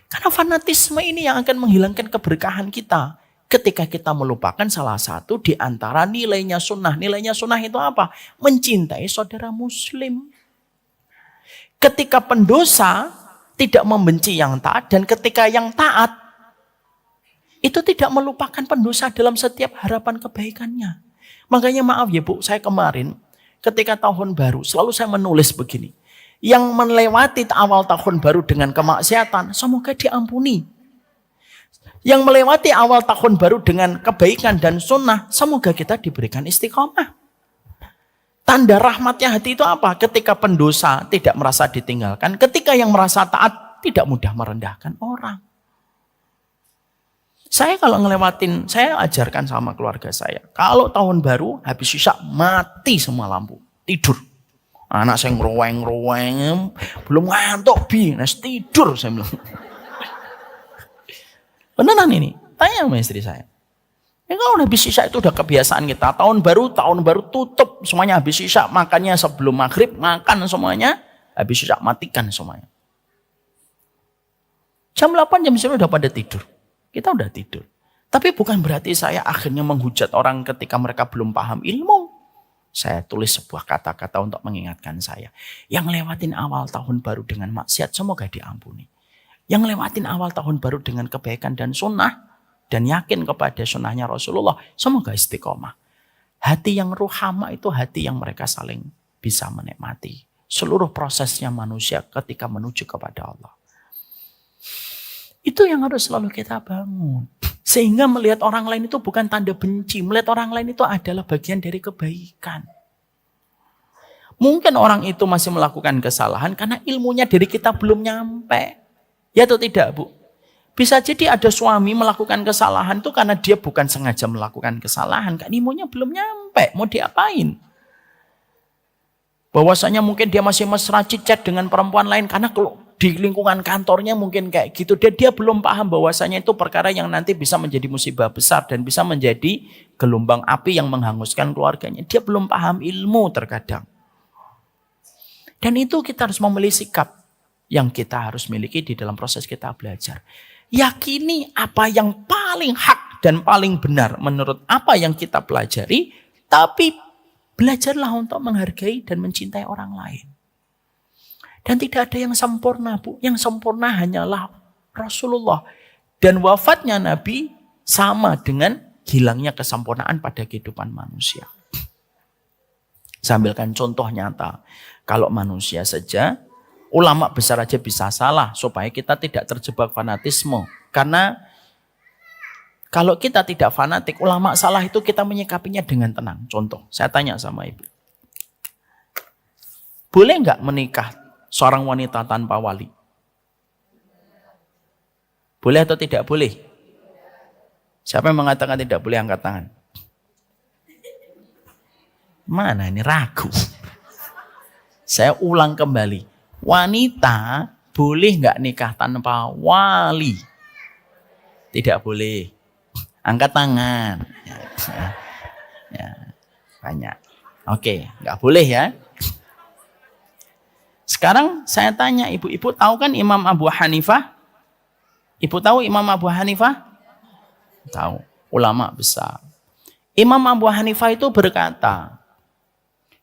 Karena fanatisme ini yang akan menghilangkan keberkahan kita. Ketika kita melupakan salah satu di antara nilainya sunnah. Nilainya sunnah itu apa? Mencintai saudara muslim. Ketika pendosa tidak membenci yang taat. Dan ketika yang taat itu tidak melupakan pendosa dalam setiap harapan kebaikannya. Makanya maaf ya Bu, saya kemarin ketika tahun baru selalu saya menulis begini. Yang melewati awal tahun baru dengan kemaksiatan, semoga diampuni. Yang melewati awal tahun baru dengan kebaikan dan sunnah, semoga kita diberikan istiqomah. Tanda rahmatnya hati itu apa? Ketika pendosa tidak merasa ditinggalkan, ketika yang merasa taat tidak mudah merendahkan orang. Saya kalau ngelewatin, saya ajarkan sama keluarga saya. Kalau tahun baru, habis isya mati semua lampu. Tidur. Anak saya ngeruweng, belum ngantuk, tidur saya bilang. Beneran ini, tanya sama istri saya. Ya kalau habis isya itu udah kebiasaan kita. Tahun baru tutup, semuanya habis isya. Makannya sebelum maghrib, makan semuanya. Habis isya matikan semuanya. Jam 8, jam 9 udah pada tidur. Kita udah tidur. Tapi bukan berarti saya akhirnya menghujat orang ketika mereka belum paham ilmu. Saya tulis sebuah kata-kata untuk mengingatkan saya. Yang lewatin awal tahun baru dengan maksiat, semoga diampuni. Yang lewatin awal tahun baru dengan kebaikan dan sunnah, dan yakin kepada sunnahnya Rasulullah, semoga istiqomah. Hati yang ruhama itu hati yang mereka saling bisa menikmati. Seluruh prosesnya manusia ketika menuju kepada Allah. Itu yang harus selalu kita bangun. Sehingga melihat orang lain itu bukan tanda benci. Melihat orang lain itu adalah bagian dari kebaikan. Mungkin orang itu masih melakukan kesalahan karena ilmunya dari kita belum nyampe. Ya atau tidak Bu? Bisa jadi ada suami melakukan kesalahan itu karena dia bukan sengaja melakukan kesalahan. Kan ilmunya belum nyampe. Mau diapain? Bahwasanya mungkin dia masih mesra cicet dengan perempuan lain karena kalau di lingkungan kantornya mungkin kayak gitu. Dan dia belum paham bahwasanya itu perkara yang nanti bisa menjadi musibah besar dan bisa menjadi gelombang api yang menghanguskan keluarganya. Dia belum paham ilmu terkadang. Dan itu kita harus memilih sikap yang kita harus miliki di dalam proses kita belajar. Yakini apa yang paling hak dan paling benar menurut apa yang kita pelajari, tapi belajarlah untuk menghargai dan mencintai orang lain. Dan tidak ada yang sempurna, Bu. Yang sempurna hanyalah Rasulullah. Dan wafatnya Nabi sama dengan hilangnya kesempurnaan pada kehidupan manusia. Saya ambilkan contoh nyata. Kalau manusia saja, ulama besar aja bisa salah supaya kita tidak terjebak fanatisme. Karena kalau kita tidak fanatik, ulama salah itu kita menyikapinya dengan tenang. Contoh, saya tanya sama ibu. Boleh nggak menikah seorang wanita tanpa wali? Boleh atau tidak boleh? Siapa yang mengatakan tidak boleh, angkat tangan. Mana ini ragu? Saya ulang kembali. Wanita boleh nggak nikah tanpa wali? Tidak boleh. Angkat tangan. Ya, banyak. Oke, nggak boleh ya. Sekarang saya tanya ibu-ibu, tahu kan Imam Abu Hanifah? Ibu tahu Imam Abu Hanifah? Tahu, ulama besar. Imam Abu Hanifah itu berkata,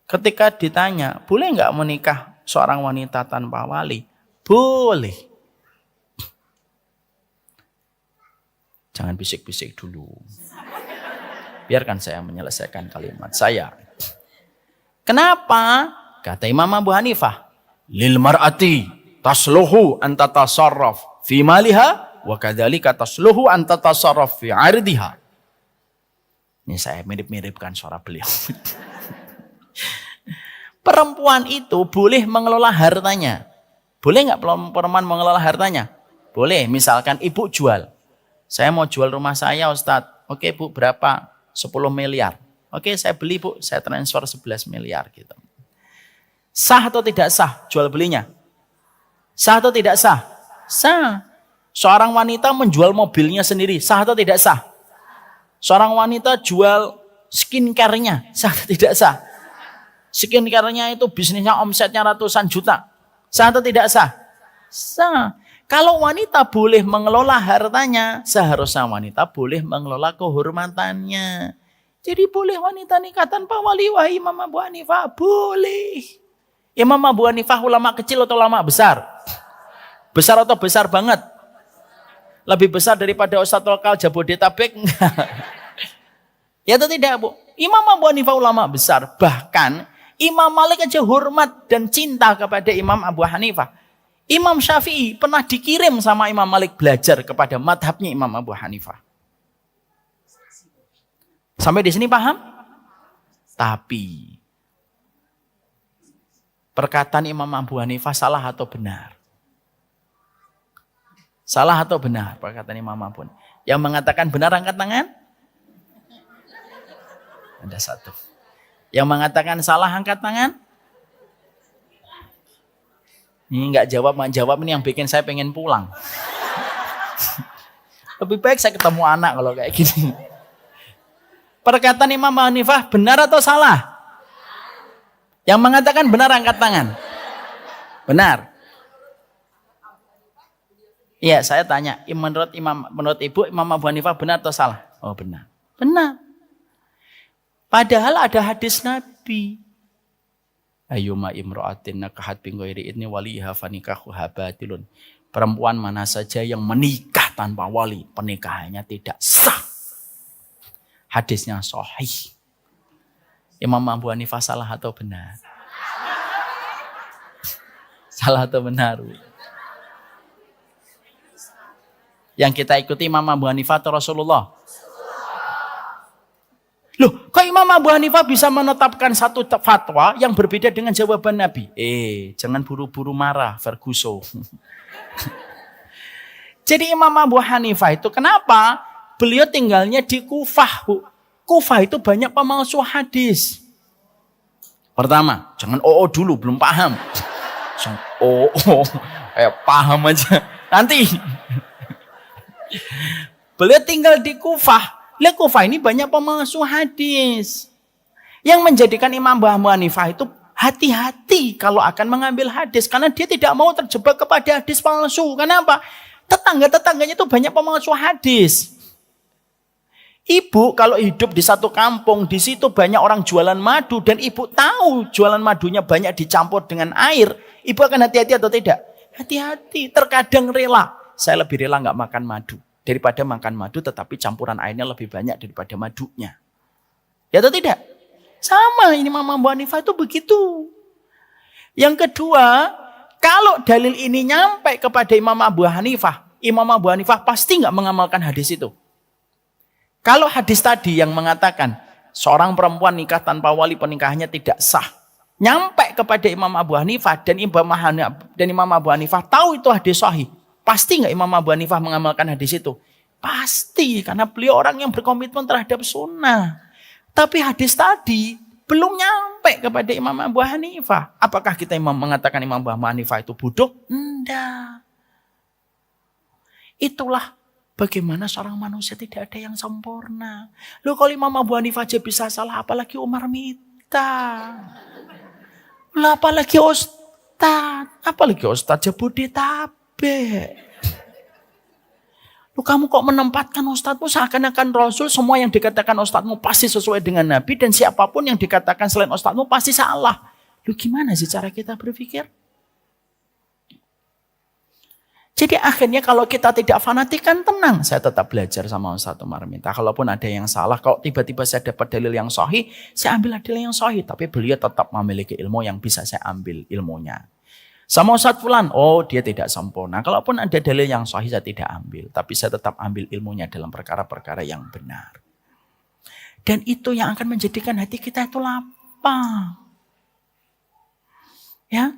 ketika ditanya, boleh nggak menikah seorang wanita tanpa wali? Boleh. Jangan bisik-bisik dulu. Biarkan saya menyelesaikan kalimat saya. Kenapa? Kata Imam Abu Hanifah, lil mar'ati tasluhu an tatasarraf fi maliha wa kadzalika tasluhu an tatasarraf fi 'irdiha. Ini saya mirip-miripkan suara beliau. Perempuan itu boleh mengelola hartanya. Boleh nggak perempuan mengelola hartanya? Boleh. Misalkan ibu jual. Saya mau jual rumah saya, Ustadz. Oke Bu, berapa? 10 miliar. Oke, saya beli Bu, saya transfer 11 miliar gitu. Sah atau tidak sah jual belinya? Sah atau tidak sah? Sah. Seorang wanita menjual mobilnya sendiri, sah atau tidak sah? Seorang wanita jual skincare-nya, sah atau tidak sah? Skincare-nya itu bisnisnya omsetnya ratusan juta, sah atau tidak sah? Sah. Kalau wanita boleh mengelola hartanya, seharusnya wanita boleh mengelola kehormatannya. Jadi boleh wanita nikah tanpa wali, wahai Imam Abu Hanifah? Boleh. Imam Abu Hanifah ulama kecil atau ulama besar? Besar atau besar banget? Lebih besar daripada Ustadz Lokal Jabodetabek? Ya atau tidak Bu? Imam Abu Hanifah ulama besar. Bahkan Imam Malik aja hormat dan cinta kepada Imam Abu Hanifah. Imam Syafi'i pernah dikirim sama Imam Malik belajar kepada madhabnya Imam Abu Hanifah. Sampai di sini paham? Tapi perkataan Imam Abu Hanifah salah atau benar? Salah atau benar perkataan Imam Abu Hanifah? Yang mengatakan benar angkat tangan? Ada satu. Yang mengatakan salah angkat tangan? Ini nggak jawab ini yang bikin saya pengen pulang. Lebih baik saya ketemu anak kalau kayak gini. Perkataan Imam Abu Hanifah benar atau salah? Yang mengatakan benar angkat tangan. Benar. Iya, saya tanya, menurut Ibu Imam Abu Hanifah benar atau salah? Oh, benar. Benar. Padahal ada hadis Nabi. Ayyuma imra'atin nakahat bi ghairi idni waliha fanikahuha batilun. Perempuan mana saja yang menikah tanpa wali, pernikahannya tidak sah. Hadisnya sahih. Imam Abu Hanifah salah atau benar? Salah atau benar? Yang kita ikuti Imam Abu Hanifah atau Rasulullah? Loh, kok Imam Abu Hanifah bisa menetapkan satu fatwa yang berbeda dengan jawaban Nabi? Jangan buru-buru marah, Ferguson. Jadi Imam Abu Hanifah itu kenapa? Beliau tinggalnya di Kufah. Kufah itu banyak pemalsu hadis. Pertama, jangan dulu, belum paham. Oh, paham aja. Nanti beliau tinggal di Kufah. Lihat Kufah ini banyak pemalsu hadis. Yang menjadikan Imam Abu Hanifah itu hati-hati kalau akan mengambil hadis. Karena dia tidak mau terjebak kepada hadis palsu. Kenapa? Tetangga-tetangganya itu banyak pemalsu hadis. Ibu kalau hidup di satu kampung, di situ banyak orang jualan madu. Dan ibu tahu jualan madunya banyak dicampur dengan air. Ibu akan hati-hati atau tidak? Hati-hati. Terkadang rela. Saya lebih rela nggak makan madu. Daripada makan madu tetapi campuran airnya lebih banyak daripada madunya. Ya atau tidak? Sama ini Imam Abu Hanifah itu begitu. Yang kedua, kalau dalil ini nyampe kepada Imam Abu Hanifah pasti nggak mengamalkan hadis itu. Kalau hadis tadi yang mengatakan seorang perempuan nikah tanpa wali pernikahannya tidak sah, nyampe kepada Imam Abu Hanifah dan Imam Abu Hanifah tahu itu hadis sahih, pasti nggak Imam Abu Hanifah mengamalkan hadis itu? Pasti, karena beliau orang yang berkomitmen terhadap sunnah. Tapi hadis tadi belum nyampe kepada Imam Abu Hanifah. Apakah kita mengatakan Imam Abu Hanifah itu bodoh? Enggak. Itulah bagaimana seorang manusia tidak ada yang sempurna. Loh kalau Imam Abu Hanifah aja bisa salah, apalagi Umar Mita. Lah apalagi Ustadz Jabodetabek. Loh kamu kok menempatkan Ustadzmu seakan-akan Rasul, semua yang dikatakan Ustadzmu pasti sesuai dengan Nabi, dan siapapun yang dikatakan selain Ustadzmu pasti salah. Loh gimana sih cara kita berpikir? Jadi akhirnya kalau kita tidak fanatik kan tenang. Saya tetap belajar sama Ustadz Umar Mita. Kalaupun ada yang salah, kalau tiba-tiba saya dapat dalil yang sahih, saya ambil dalil yang sahih. Tapi beliau tetap memiliki ilmu yang bisa saya ambil ilmunya. Sama Ustadz Fulan, oh dia tidak sempurna. Kalaupun ada dalil yang sahih saya tidak ambil. Tapi saya tetap ambil ilmunya dalam perkara-perkara yang benar. Dan itu yang akan menjadikan hati kita itu lapang. Ya.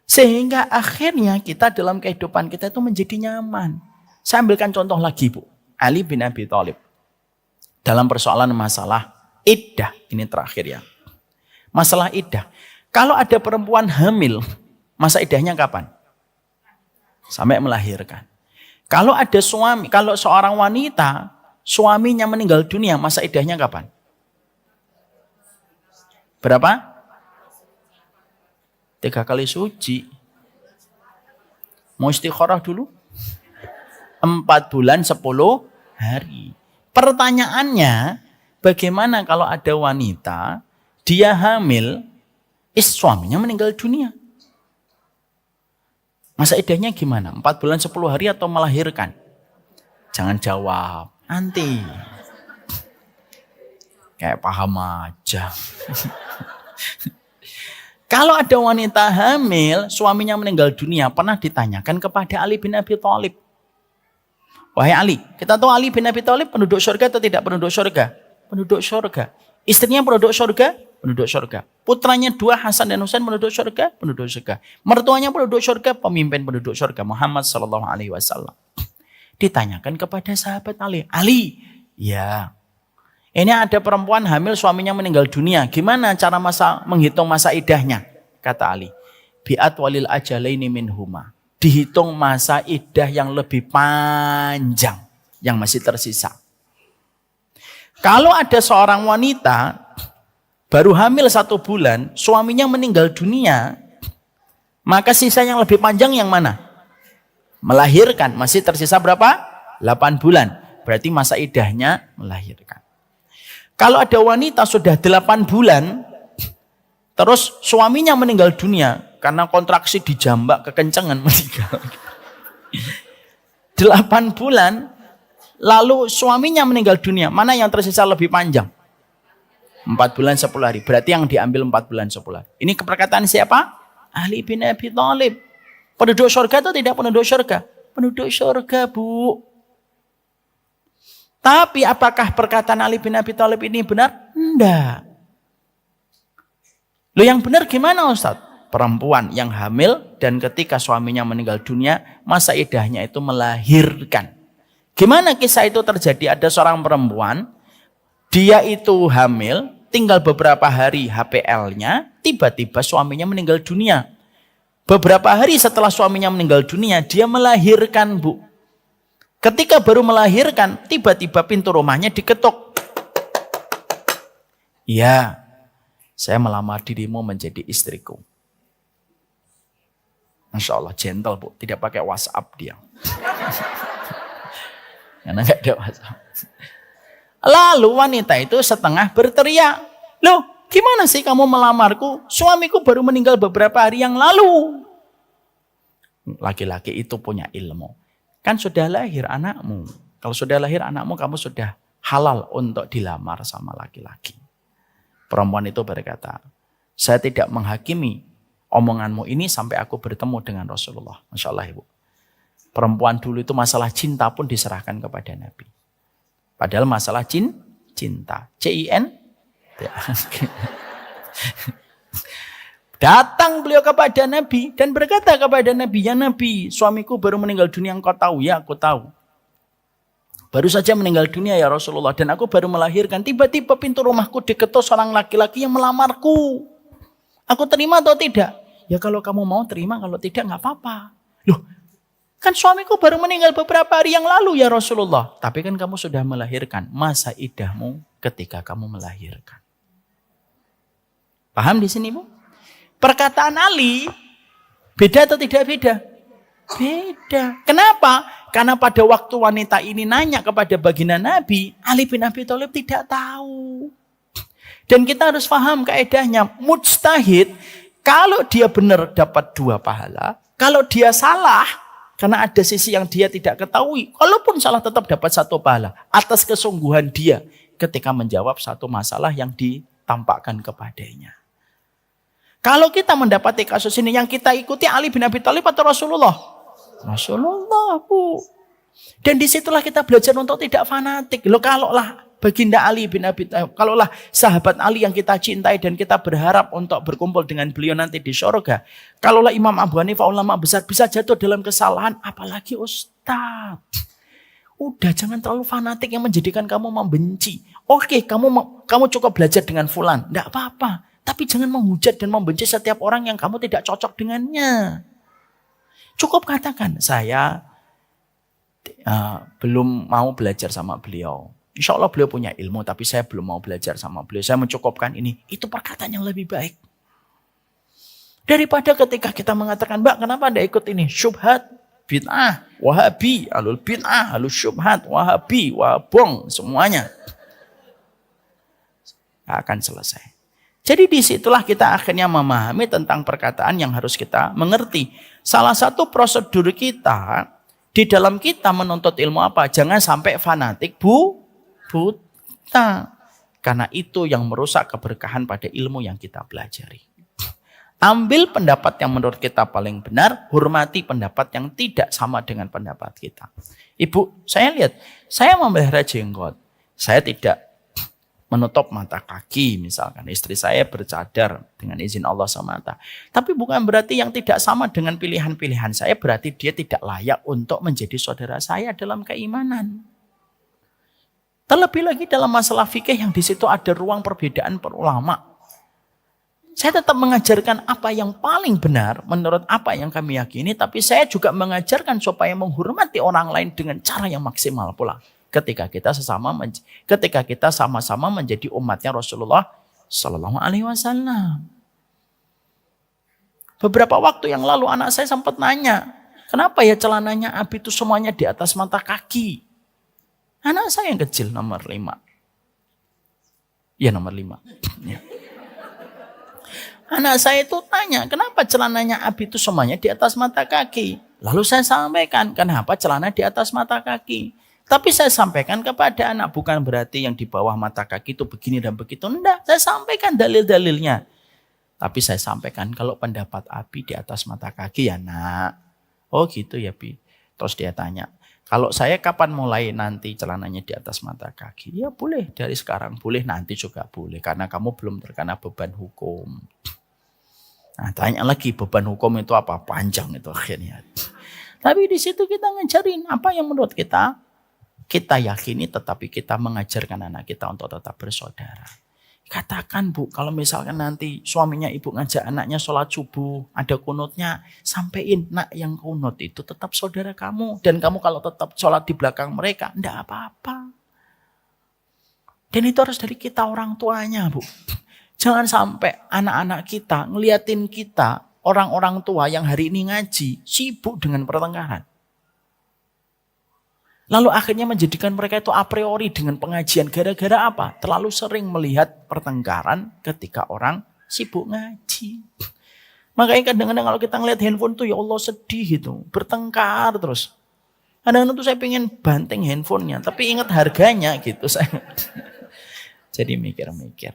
Sehingga akhirnya kita dalam kehidupan kita itu menjadi nyaman. Saya ambilkan contoh lagi Bu. Ali bin Abi Thalib. Dalam persoalan masalah iddah. Ini terakhir ya. Masalah iddah. Kalau ada perempuan hamil, masa iddahnya kapan? Sampai melahirkan. Kalau ada suami, kalau seorang wanita, suaminya meninggal dunia, masa iddahnya kapan? Berapa? 3 kali suci. Mau istikharah dulu? 4 bulan 10 hari. Pertanyaannya, bagaimana kalau ada wanita, dia hamil, suaminya meninggal dunia? Masa iddahnya gimana? 4 bulan 10 hari atau melahirkan? Jangan jawab, nanti. Kayak paham aja. Kalau ada wanita hamil, suaminya meninggal dunia, pernah ditanyakan kepada Ali bin Abi Thalib. Wahai Ali, kita tahu Ali bin Abi Thalib penduduk surga atau tidak penduduk surga? Penduduk surga. Istrinya penduduk surga? Penduduk surga. Putranya 2 Hasan dan Husain penduduk surga? Penduduk surga. Mertuanya penduduk surga? Pemimpin penduduk surga Muhammad SAW. Ditanyakan kepada sahabat Ali. Ali, ya. Ini ada perempuan hamil suaminya meninggal dunia. Gimana cara menghitung masa iddahnya? Kata Ali. Bi'at walil ajalaini minhuma. Dihitung masa iddah yang lebih panjang. Yang masih tersisa. Kalau ada seorang wanita baru hamil 1 bulan. Suaminya meninggal dunia. Maka sisa yang lebih panjang yang mana? Melahirkan. Masih tersisa berapa? 8 bulan. Berarti masa iddahnya melahirkan. Kalau ada wanita sudah 8 bulan, terus suaminya meninggal dunia, karena kontraksi dijambak kekencengan meninggal. 8 bulan, lalu suaminya meninggal dunia, mana yang tersisa lebih panjang? 4 bulan 10 hari, berarti yang diambil 4 bulan 10 hari. Ini perkataan siapa? Ali bin Abi Thalib. Penduduk surga atau tidak penduduk surga? Penduduk surga, Bu. Tapi apakah perkataan Ali bin Abi Thalib ini benar? Enggak. Loh yang benar gimana Ustaz? Perempuan yang hamil dan ketika suaminya meninggal dunia, masa iddahnya itu melahirkan. Gimana kisah itu terjadi? Ada seorang perempuan, dia itu hamil, tinggal beberapa hari HPL-nya, tiba-tiba suaminya meninggal dunia. Beberapa hari setelah suaminya meninggal dunia, dia melahirkan, Bu. Ketika baru melahirkan, tiba-tiba pintu rumahnya diketuk. Ya, saya melamar dirimu menjadi istriku. Masya Allah, gentle, Bu. Tidak pakai WhatsApp dia. Karena nggak ada WhatsApp. Lalu wanita itu setengah berteriak. Loh, gimana sih kamu melamarku? Suamiku baru meninggal beberapa hari yang lalu. Laki-laki itu punya ilmu. Kan sudah lahir anakmu. Kalau sudah lahir anakmu, kamu sudah halal untuk dilamar sama laki-laki. Perempuan itu berkata, saya tidak menghakimi omonganmu ini sampai aku bertemu dengan Rasulullah. Masya Allah, Ibu. Perempuan dulu itu masalah cinta pun diserahkan kepada Nabi. Padahal masalah cinta. C-I-N. Datang beliau kepada Nabi dan berkata kepada Nabi, ya Nabi, suamiku baru meninggal dunia, engkau tahu? Ya, aku tahu. Baru saja meninggal dunia ya Rasulullah, dan aku baru melahirkan. Tiba-tiba pintu rumahku diketuk seorang laki-laki yang melamarku. Aku terima atau tidak? Ya kalau kamu mau terima, kalau tidak nggak apa-apa. Loh, kan suamiku baru meninggal beberapa hari yang lalu ya Rasulullah. Tapi kan kamu sudah melahirkan. Masa idahmu ketika kamu melahirkan? Paham di sini, Bu? Perkataan Ali beda atau tidak beda? Beda. Kenapa? Karena pada waktu wanita ini nanya kepada baginda Nabi, Ali bin Abi Thalib tidak tahu. Dan kita harus paham kaedahnya, mujtahid, kalau dia benar dapat 2 pahala, kalau dia salah, karena ada sisi yang dia tidak ketahui, walaupun salah tetap dapat 1 pahala, atas kesungguhan dia ketika menjawab satu masalah yang ditampakkan kepadanya. Kalau kita mendapati kasus ini, yang kita ikuti Ali bin Abi Thalib atau Rasulullah? Rasulullah, Bu. Dan disitulah kita belajar untuk tidak fanatik. Loh, kalaulah baginda Ali bin Abi Thalib, kalaulah sahabat Ali yang kita cintai dan kita berharap untuk berkumpul dengan beliau nanti di surga. Kalaulah Imam Abu Hanifah, ulama besar, bisa jatuh dalam kesalahan, apalagi Ustaz. Udah, jangan terlalu fanatik yang menjadikan kamu membenci. Oke, kamu cukup belajar dengan fulan, enggak apa-apa. Tapi jangan menghujat dan membenci setiap orang yang kamu tidak cocok dengannya. Cukup katakan, saya belum mau belajar sama beliau. Insya Allah beliau punya ilmu, tapi saya belum mau belajar sama beliau. Saya mencukupkan ini. Itu perkataan yang lebih baik. Daripada ketika kita mengatakan, Mbak, kenapa Anda ikut ini? Syubhat, bid'ah, wahabi, alul bid'ah, alul syubhat, wahabi, wahabong, semuanya. Akan selesai. Jadi disitulah kita akhirnya memahami tentang perkataan yang harus kita mengerti. Salah satu prosedur kita di dalam kita menuntut ilmu apa? Jangan sampai fanatik buta. Karena itu yang merusak keberkahan pada ilmu yang kita pelajari. Ambil pendapat yang menurut kita paling benar, hormati pendapat yang tidak sama dengan pendapat kita. Ibu, saya lihat, saya memelihara jenggot. Saya tidak menutup mata kaki misalkan. Istri saya bercadar dengan izin Allah SWT. Tapi bukan berarti yang tidak sama dengan pilihan-pilihan saya berarti dia tidak layak untuk menjadi saudara saya dalam keimanan. Terlebih lagi dalam masalah fikih yang di situ ada ruang perbedaan per ulama. Saya tetap mengajarkan apa yang paling benar menurut apa yang kami yakini, tapi saya juga mengajarkan supaya menghormati orang lain dengan cara yang maksimal pula. Ketika kita sama-sama menjadi umatnya Rasulullah Sallallahu Alaihi Wasallam. Beberapa waktu yang lalu anak saya sempat nanya, kenapa ya celananya Abi itu semuanya di atas mata kaki? Anak saya yang kecil nomor 5. Ya nomor 5. Ya. Anak saya itu tanya, kenapa celananya Abi itu semuanya di atas mata kaki? Lalu saya sampaikan, kenapa celana di atas mata kaki? Tapi saya sampaikan kepada anak, bukan berarti yang di bawah mata kaki itu begini dan begitu. Enggak, saya sampaikan dalil-dalilnya. Tapi saya sampaikan kalau pendapat Abi di atas mata kaki ya nak. Oh gitu ya Bi. Terus dia tanya, kalau saya kapan mulai nanti celananya di atas mata kaki? Ya boleh dari sekarang, boleh nanti juga boleh. Karena kamu belum terkena beban hukum. Nah tanya lagi beban hukum itu apa? Panjang itu akhirnya. Tapi di situ kita ngajarin apa yang menurut kita yakini tetapi kita mengajarkan anak kita untuk tetap bersaudara. Katakan Bu, kalau misalkan nanti suaminya ibu ngajak anaknya sholat subuh, ada kunutnya, sampein nak yang kunut itu tetap saudara kamu. Dan kamu kalau tetap sholat di belakang mereka, enggak apa-apa. Dan itu harus dari kita orang tuanya Bu. Jangan sampai anak-anak kita ngeliatin kita, orang-orang tua yang hari ini ngaji, sibuk dengan pertengkaran. Lalu akhirnya menjadikan mereka itu a priori dengan pengajian. Gara-gara apa? Terlalu sering melihat pertengkaran ketika orang sibuk ngaji. Makanya kadang-kadang kalau kita ngeliat handphone tuh ya Allah sedih gitu. Bertengkar terus. Kadang-kadang tuh saya pengen banting handphonenya. Tapi ingat harganya gitu. Jadi mikir-mikir.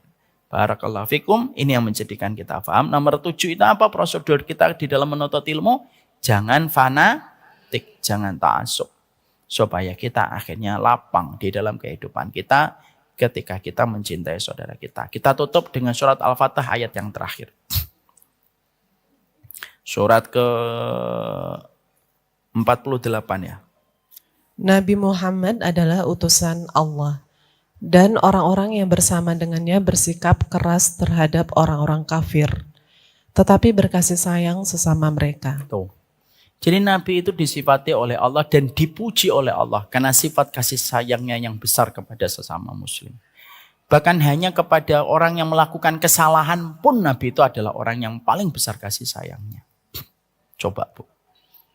Barakallahu fikum. Ini yang menjadikan kita paham. Nomor 7 itu apa? Prosedur kita di dalam menuntut ilmu. Jangan fanatik. Jangan ta'asub. Supaya kita akhirnya lapang di dalam kehidupan kita ketika kita mencintai saudara kita. Kita tutup dengan surat Al-Fatah ayat yang terakhir. Surat ke-48 ya. Nabi Muhammad adalah utusan Allah, dan orang-orang yang bersama dengannya bersikap keras terhadap orang-orang kafir, tetapi berkasih sayang sesama mereka. Tuh. Jadi Nabi itu disifati oleh Allah dan dipuji oleh Allah karena sifat kasih sayangnya yang besar kepada sesama muslim. Bahkan hanya kepada orang yang melakukan kesalahan pun Nabi itu adalah orang yang paling besar kasih sayangnya. Coba Bu,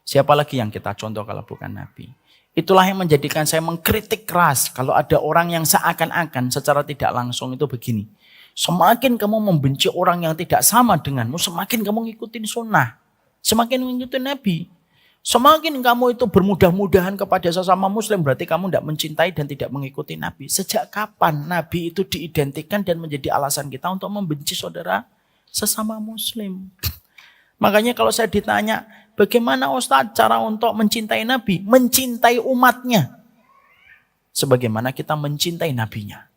siapa lagi yang kita contoh kalau bukan Nabi? Itulah yang menjadikan saya mengkritik keras kalau ada orang yang seakan-akan secara tidak langsung itu begini. Semakin kamu membenci orang yang tidak sama denganmu, semakin kamu ngikutin sunnah. Semakin mengikuti Nabi. Semakin kamu itu bermudah-mudahan kepada sesama muslim, berarti kamu tidak mencintai dan tidak mengikuti Nabi. Sejak kapan Nabi itu diidentikan dan menjadi alasan kita untuk membenci saudara sesama muslim? Makanya kalau saya ditanya, bagaimana Ustadz cara untuk mencintai Nabi? Mencintai umatnya. Sebagaimana kita mencintai Nabinya.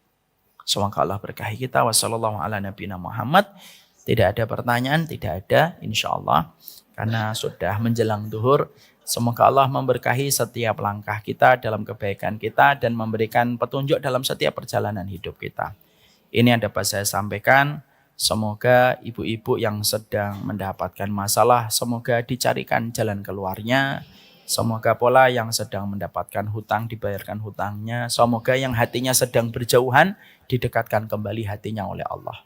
Semoga Allah berkahi kita. Wassalamualaikum warahmatullahi wabarakatuh. Tidak ada pertanyaan, tidak ada insya-Allah. Karena sudah menjelang duhur, semoga Allah memberkahi setiap langkah kita dalam kebaikan kita dan memberikan petunjuk dalam setiap perjalanan hidup kita. Ini yang dapat saya sampaikan. Semoga ibu-ibu yang sedang mendapatkan masalah, semoga dicarikan jalan keluarnya. Semoga pola yang sedang mendapatkan hutang dibayarkan hutangnya. Semoga yang hatinya sedang berjauhan didekatkan kembali hatinya oleh Allah.